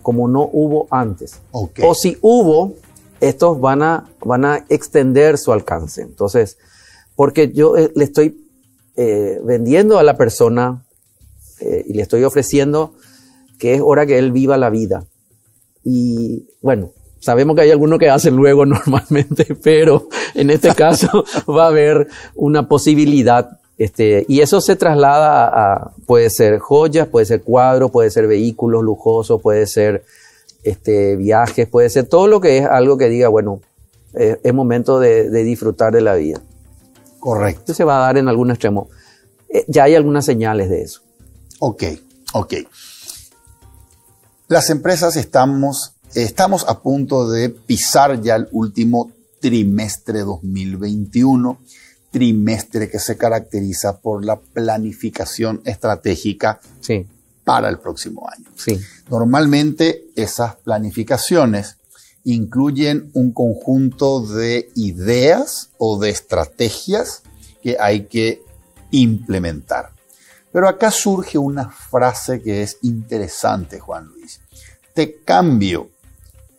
como no hubo antes. Okay. O si hubo, estos van a extender su alcance. Entonces, porque yo le estoy vendiendo a la persona y le estoy ofreciendo que es hora que él viva la vida. Y bueno, sabemos que hay algunos que hacen luego normalmente, pero en este caso va a haber una posibilidad. Y eso se traslada a, puede ser joyas, puede ser cuadros, puede ser vehículos lujosos, puede ser viajes, puede ser todo lo que es algo que diga, bueno, es momento de disfrutar de la vida. Correcto. Esto se va a dar en algún extremo. Ya hay algunas señales de eso. Ok. Las empresas estamos a punto de pisar ya el último trimestre 2021, trimestre que se caracteriza por la planificación estratégica Sí. para el próximo año. Sí. Normalmente esas planificaciones incluyen un conjunto de ideas o de estrategias que hay que implementar. Pero acá surge una frase que es interesante, Juan Luis. Te cambio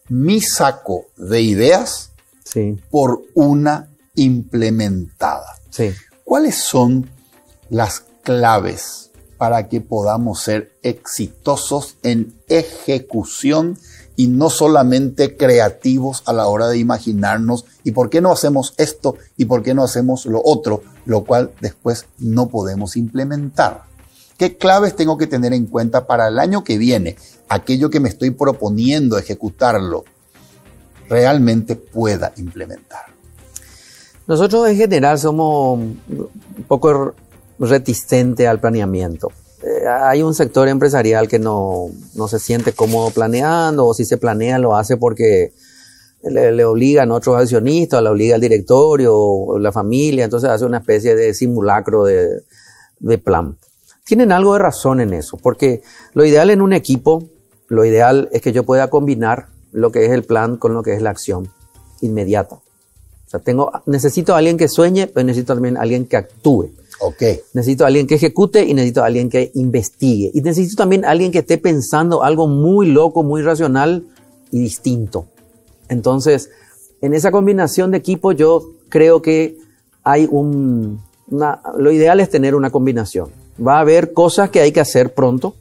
mi saco de ideas Sí. por una implementada. Sí. ¿Cuáles son las claves para que podamos ser exitosos en ejecución y no solamente creativos a la hora de imaginarnos y por qué no hacemos esto y por qué no hacemos lo otro, lo cual después no podemos implementar? ¿Qué claves tengo que tener en cuenta para el año que viene? Aquello que me estoy proponiendo ejecutarlo, realmente pueda implementar. Nosotros en general somos un poco reticentes al planeamiento. Hay un sector empresarial que no se siente cómodo planeando, o si se planea lo hace porque le obligan otros accionistas, le obliga el directorio o la familia, entonces hace una especie de simulacro de plan. Tienen algo de razón en eso, porque lo ideal en un equipo, lo ideal es que yo pueda combinar lo que es el plan con lo que es la acción inmediata. O sea, necesito a alguien que sueñe, pero necesito también a alguien que actúe. Okay. Necesito a alguien que ejecute y necesito a alguien que investigue. Y necesito también a alguien que esté pensando algo muy loco, muy racional y distinto. Entonces, en esa combinación de equipo yo creo que hay lo ideal es tener una combinación. Va a haber cosas que hay que hacer pronto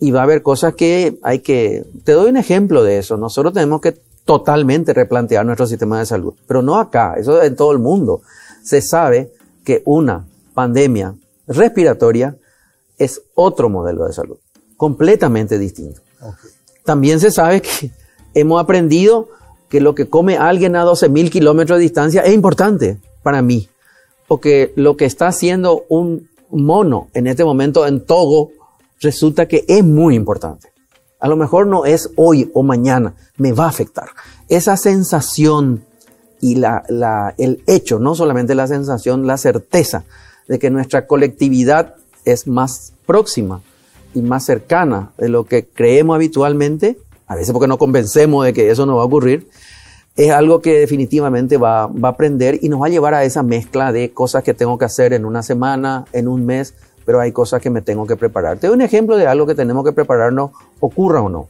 y va a haber cosas que hay que... Te doy un ejemplo de eso. Nosotros tenemos que totalmente replantear nuestro sistema de salud, pero no acá, eso en todo el mundo. Se sabe que una pandemia respiratoria es otro modelo de salud, completamente distinto. Okay. También se sabe que hemos aprendido que lo que come alguien a 12.000 kilómetros de distancia es importante para mí, o que lo que está haciendo un mono en este momento en Togo resulta que es muy importante. A lo mejor no es hoy o mañana, me va a afectar. Esa sensación y el hecho, no solamente la sensación, la certeza de que nuestra colectividad es más próxima y más cercana de lo que creemos habitualmente, a veces porque no convencemos de que eso no va a ocurrir, es algo que definitivamente va a aprender y nos va a llevar a esa mezcla de cosas que tengo que hacer en una semana, en un mes, pero hay cosas que me tengo que preparar. Te doy un ejemplo de algo que tenemos que prepararnos, ocurra o no.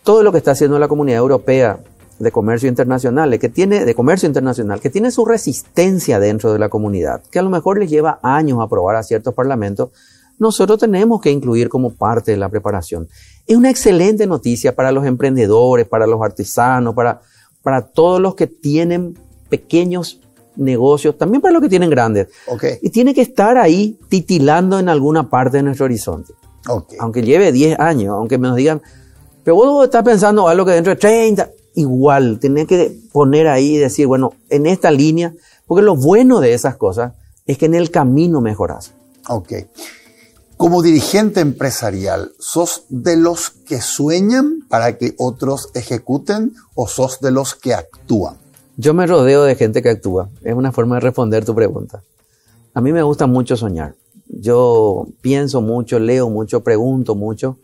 Todo lo que está haciendo la Comunidad Europea de Comercio Internacional, que tiene su resistencia dentro de la comunidad, que a lo mejor les lleva años aprobar a ciertos parlamentos, nosotros tenemos que incluir como parte de la preparación. Es una excelente noticia para los emprendedores, para los artesanos, para todos los que tienen pequeños negocios, también para los que tienen grandes. Okay. Y tiene que estar ahí titilando en alguna parte de nuestro horizonte. Okay. Aunque lleve 10 años, aunque nos digan, pero vos estás pensando algo que dentro de 30, igual, tenés que poner ahí y decir, bueno, en esta línea, porque lo bueno de esas cosas es que en el camino mejoras. Ok. Como dirigente empresarial, ¿sos de los que sueñan para que otros ejecuten o sos de los que actúan? Yo me rodeo de gente que actúa. Es una forma de responder tu pregunta. A mí me gusta mucho soñar. Yo pienso mucho, leo mucho, pregunto mucho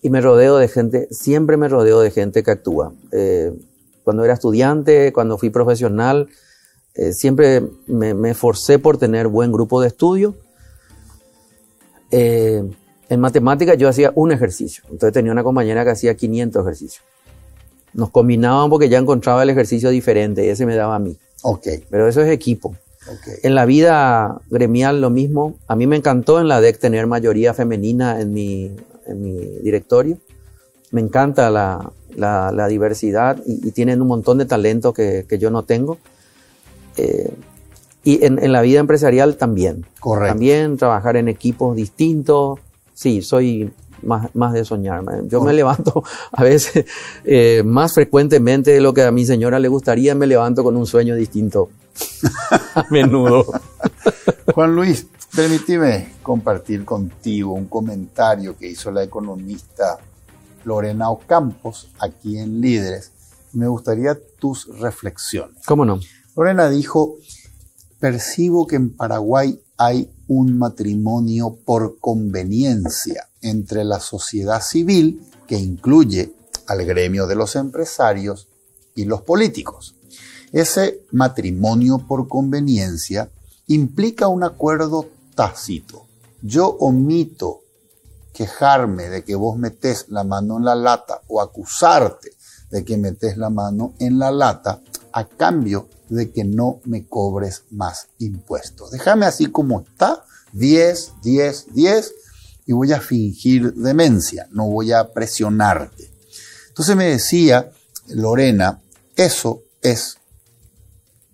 y me rodeo de gente, siempre me rodeo de gente que actúa. Cuando era estudiante, cuando fui profesional, Siempre me esforcé por tener buen grupo de estudio. En matemáticas yo hacía un ejercicio, entonces tenía una compañera que hacía 500 ejercicios. Nos combinaban porque ya encontraba el ejercicio diferente y ese me daba a mí. Okay. Pero eso es equipo. Okay. En la vida gremial lo mismo. A mí me encantó en la DEC tener mayoría femenina en mi directorio. Me encanta la diversidad y tienen un montón de talento que yo no tengo. Y en la vida empresarial también. Correcto. También trabajar en equipos distintos. Sí, soy más de soñar. Yo me levanto a veces más frecuentemente de lo que a mi señora le gustaría, me levanto con un sueño distinto a menudo. Juan Luis, permíteme compartir contigo un comentario que hizo la economista Lorena Ocampos aquí en Líderes. Me gustaría tus reflexiones. ¿Cómo no? Lorena dijo: percibo que en Paraguay hay un matrimonio por conveniencia entre la sociedad civil, que incluye al gremio de los empresarios, y los políticos. Ese matrimonio por conveniencia implica un acuerdo tácito. Yo omito quejarme de que vos metés la mano en la lata o acusarte de que metés la mano en la lata a cambio de que no me cobres más impuestos. Déjame así como está, 10, 10, 10, y voy a fingir demencia, no voy a presionarte. Entonces me decía Lorena, eso es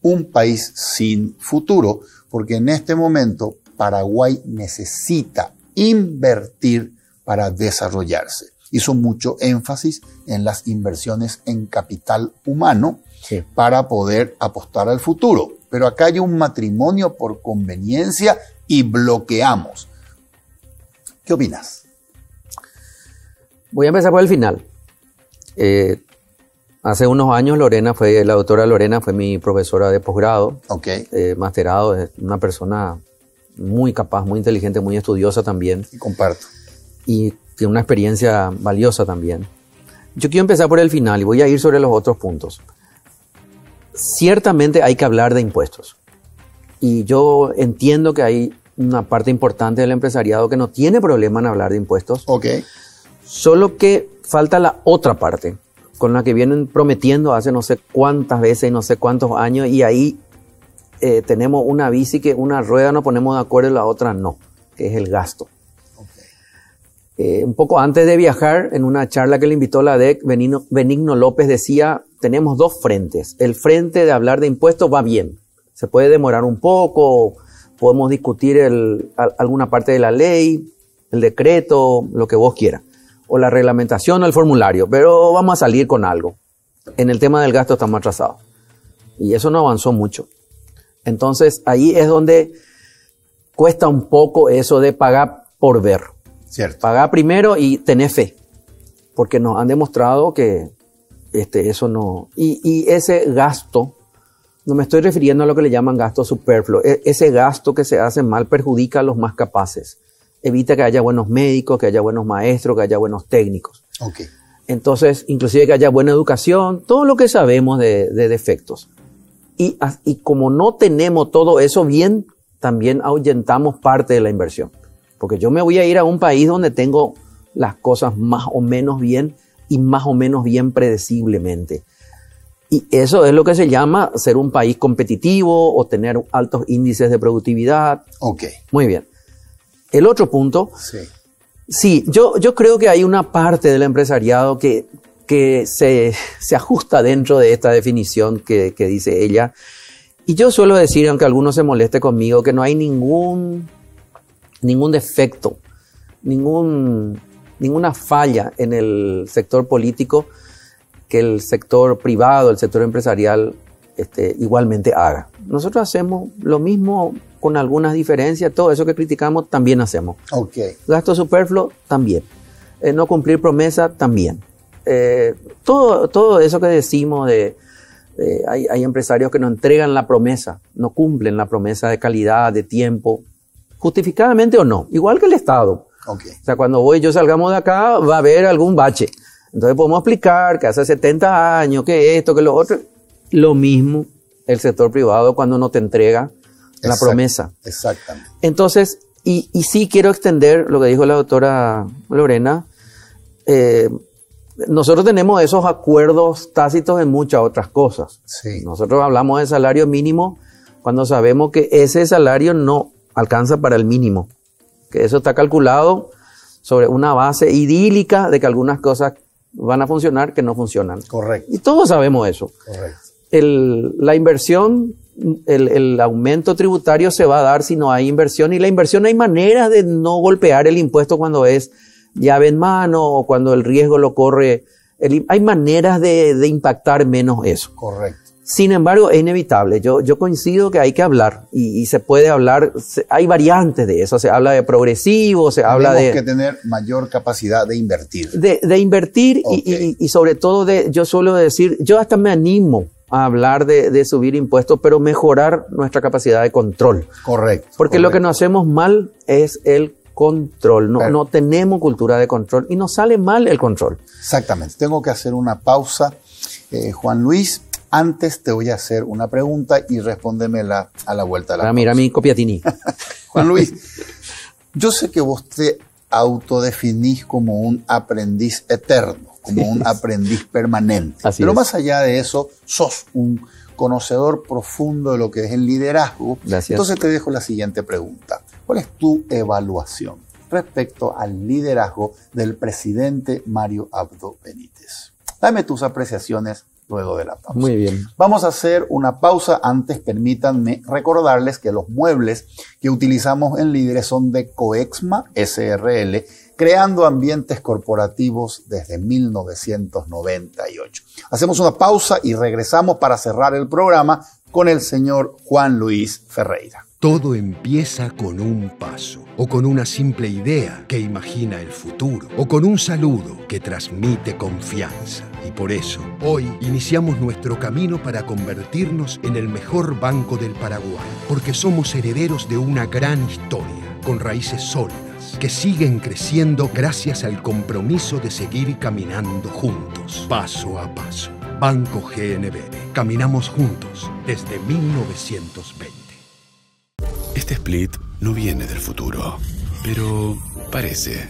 un país sin futuro, porque en este momento Paraguay necesita invertir para desarrollarse. Hizo mucho énfasis en las inversiones en capital humano, sí, para poder apostar al futuro. Pero acá hay un matrimonio por conveniencia y bloqueamos. ¿Qué opinas? Voy a empezar por el final. Hace unos años la doctora Lorena fue mi profesora de posgrado, okay, masterado, es una persona muy capaz, muy inteligente, muy estudiosa también. Y comparto. Y tiene una experiencia valiosa también. Yo quiero empezar por el final y voy a ir sobre los otros puntos. Ciertamente hay que hablar de impuestos. Y yo entiendo que hay una parte importante del empresariado que no tiene problema en hablar de impuestos. Okay. Solo que falta la otra parte, con la que vienen prometiendo hace no sé cuántas veces y no sé cuántos años, y ahí tenemos una bici que una rueda nos ponemos de acuerdo y la otra no, que es el gasto. Un poco antes de viajar, en una charla que le invitó la DEC, Benigno López decía, tenemos dos frentes. El frente de hablar de impuestos va bien. Se puede demorar un poco, podemos discutir alguna parte de la ley, el decreto, lo que vos quieras, o la reglamentación o el formulario, pero vamos a salir con algo. En el tema del gasto estamos atrasados. Y eso no avanzó mucho. Entonces, ahí es donde cuesta un poco eso de pagar por ver. Cierto. Pagar primero y tener fe, porque nos han demostrado que eso no... Y ese gasto, no me estoy refiriendo a lo que le llaman gasto superfluo, ese gasto que se hace mal perjudica a los más capaces, evita que haya buenos médicos, que haya buenos maestros, que haya buenos técnicos. Okay. Entonces, inclusive que haya buena educación, todo lo que sabemos de defectos. Y como no tenemos todo eso bien, también ahuyentamos parte de la inversión. Porque yo me voy a ir a un país donde tengo las cosas más o menos bien y más o menos bien predeciblemente. Y eso es lo que se llama ser un país competitivo o tener altos índices de productividad. Ok. Muy bien. El otro punto. Sí. Sí, yo creo que hay una parte del empresariado que se ajusta dentro de esta definición que dice ella. Y yo suelo decir, aunque alguno se moleste conmigo, que no hay ningún defecto, ninguna falla en el sector político que el sector privado, el sector empresarial igualmente haga. Nosotros hacemos lo mismo con algunas diferencias, todo eso que criticamos también hacemos. Okay. Gasto superfluo también. No cumplir promesa también. Todo eso que decimos hay empresarios que no entregan la promesa, no cumplen la promesa de calidad, de tiempo, justificadamente o no, igual que el Estado. Okay. O sea, cuando vos y yo salgamos de acá va a haber algún bache. Entonces podemos explicar que hace 70 años, que esto, que lo otro. Lo mismo el sector privado cuando no te entrega la promesa. Exactamente. Entonces, y sí quiero extender lo que dijo la doctora Lorena. Nosotros tenemos esos acuerdos tácitos en muchas otras cosas. Sí. Nosotros hablamos de salario mínimo cuando sabemos que ese salario no alcanza para el mínimo, que eso está calculado sobre una base idílica de que algunas cosas van a funcionar que no funcionan. Correcto. Y todos sabemos eso. Correcto. La inversión, el aumento tributario se va a dar si no hay inversión, y la inversión hay maneras de no golpear el impuesto cuando es llave en mano o cuando el riesgo lo corre. Hay maneras de impactar menos eso. Correcto. Sin embargo, es inevitable. Yo coincido que hay que hablar y se puede hablar. Hay variantes de eso. Se habla de progresivo, habla de... Tenemos que tener mayor capacidad de invertir. De invertir. Okay. y sobre todo yo suelo decir, yo hasta me animo a hablar de subir impuestos, pero mejorar nuestra capacidad de control. Correcto. Porque lo que nos hacemos mal es el control. No tenemos cultura de control y nos sale mal el control. Exactamente. Tengo que hacer una pausa. Juan Luis, antes te voy a hacer una pregunta y respóndemela a la vuelta de la pausa. Mira mi copiatini. Juan Luis, yo sé que vos te autodefinís como un aprendiz eterno, como un aprendiz permanente. Así Pero es. más allá de eso, sos un conocedor profundo de lo que es el liderazgo. Gracias. Entonces te dejo la siguiente pregunta. ¿Cuál es tu evaluación respecto al liderazgo del presidente Mario Abdo Benítez? Dame tus apreciaciones luego de la pausa. Muy bien. Vamos a hacer una pausa. Antes, permítanme recordarles que los muebles que utilizamos en Líderes son de Coexma SRL, creando ambientes corporativos desde 1998. Hacemos una pausa y regresamos para cerrar el programa con el señor Juan Luis Ferreira. Todo empieza con un paso, o con una simple idea que imagina el futuro, o con un saludo que transmite confianza. Y por eso, hoy iniciamos nuestro camino para convertirnos en el mejor banco del Paraguay, porque somos herederos de una gran historia, con raíces sólidas, que siguen creciendo gracias al compromiso de seguir caminando juntos, paso a paso. Banco GNB. Caminamos juntos desde 1920. Este split no viene del futuro, pero parece.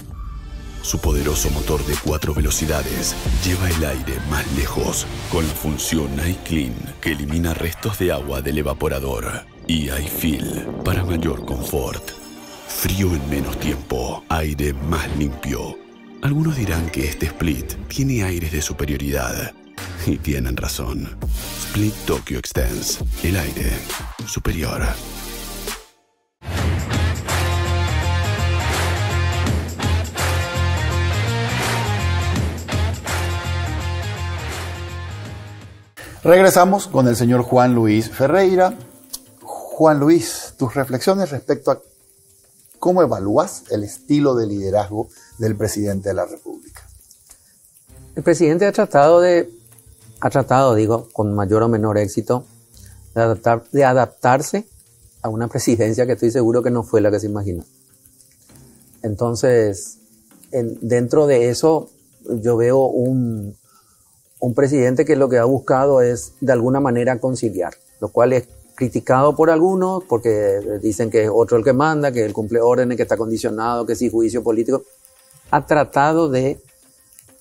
Su poderoso motor de 4 velocidades lleva el aire más lejos con la función iClean, que elimina restos de agua del evaporador, y iFeel para mayor confort. Frío en menos tiempo, aire más limpio. Algunos dirán que este split tiene aires de superioridad, y tienen razón. Split Tokyo Extends, el aire superior. Regresamos con el señor Juan Luis Ferreira. Juan Luis, tus reflexiones respecto a cómo evalúas el estilo de liderazgo del presidente de la República. El presidente ha tratado, con mayor o menor éxito, de adaptarse a una presidencia que estoy seguro que no fue la que se imaginó. Entonces, dentro de eso, yo veo un presidente que lo que ha buscado es de alguna manera conciliar, lo cual es criticado por algunos porque dicen que es otro el que manda, que él cumple órdenes, que está condicionado, que sí, juicio político. Ha tratado de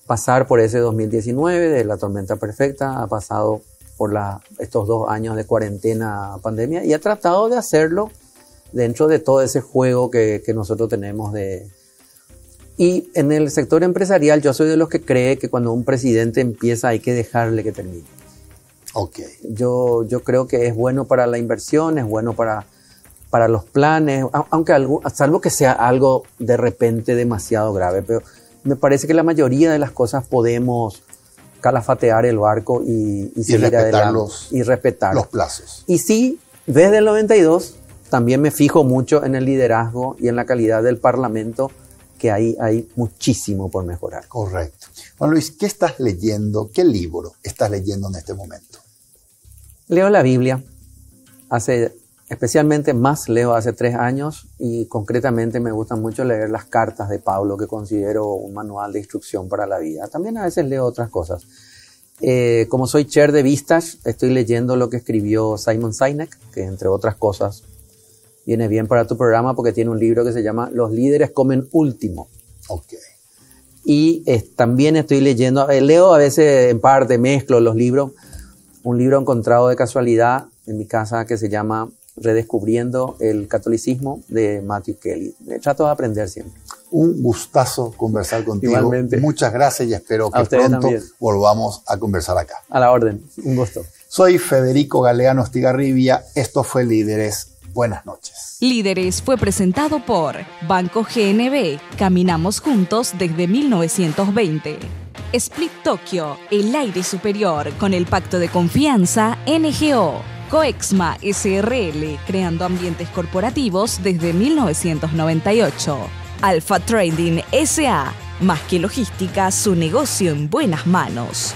pasar por ese 2019 de la tormenta perfecta, ha pasado por estos 2 años de cuarentena, pandemia, y ha tratado de hacerlo dentro de todo ese juego que nosotros tenemos Y en el sector empresarial yo soy de los que cree que cuando un presidente empieza hay que dejarle que termine. Okay. Yo creo que es bueno para la inversión, es bueno para los planes, aunque salvo que sea algo de repente demasiado grave, pero me parece que la mayoría de las cosas podemos calafatear el barco y seguir adelante y respetar los plazos. Y sí, desde el 92 también me fijo mucho en el liderazgo y en la calidad del Parlamento, que hay muchísimo por mejorar. Correcto. Juan Luis, ¿qué estás leyendo? ¿Qué libro estás leyendo en este momento? Leo la Biblia. Especialmente más leo hace 3 años y concretamente me gusta mucho leer las cartas de Pablo, que considero un manual de instrucción para la vida. También a veces leo otras cosas. Como soy chair de Vistage, estoy leyendo lo que escribió Simon Sinek, que entre otras cosas viene bien para tu programa porque tiene un libro que se llama Los líderes comen último. Ok. Y también estoy leyendo, leo a veces en parte, mezclo los libros. Un libro encontrado de casualidad en mi casa que se llama Redescubriendo el catolicismo de Matthew Kelly. Trato de aprender siempre. Un gustazo conversar contigo. Igualmente. Muchas gracias y espero que ustedes pronto también volvamos a conversar acá. A la orden, un gusto. Soy Federico Galeano Estigarribia. Esto fue Líderes. Buenas noches. Líderes fue presentado por Banco GNB. Caminamos juntos desde 1920. Split Tokyo, el aire superior con el pacto de confianza NGO. Coexma SRL, creando ambientes corporativos desde 1998. Alpha Trading SA, más que logística, su negocio en buenas manos.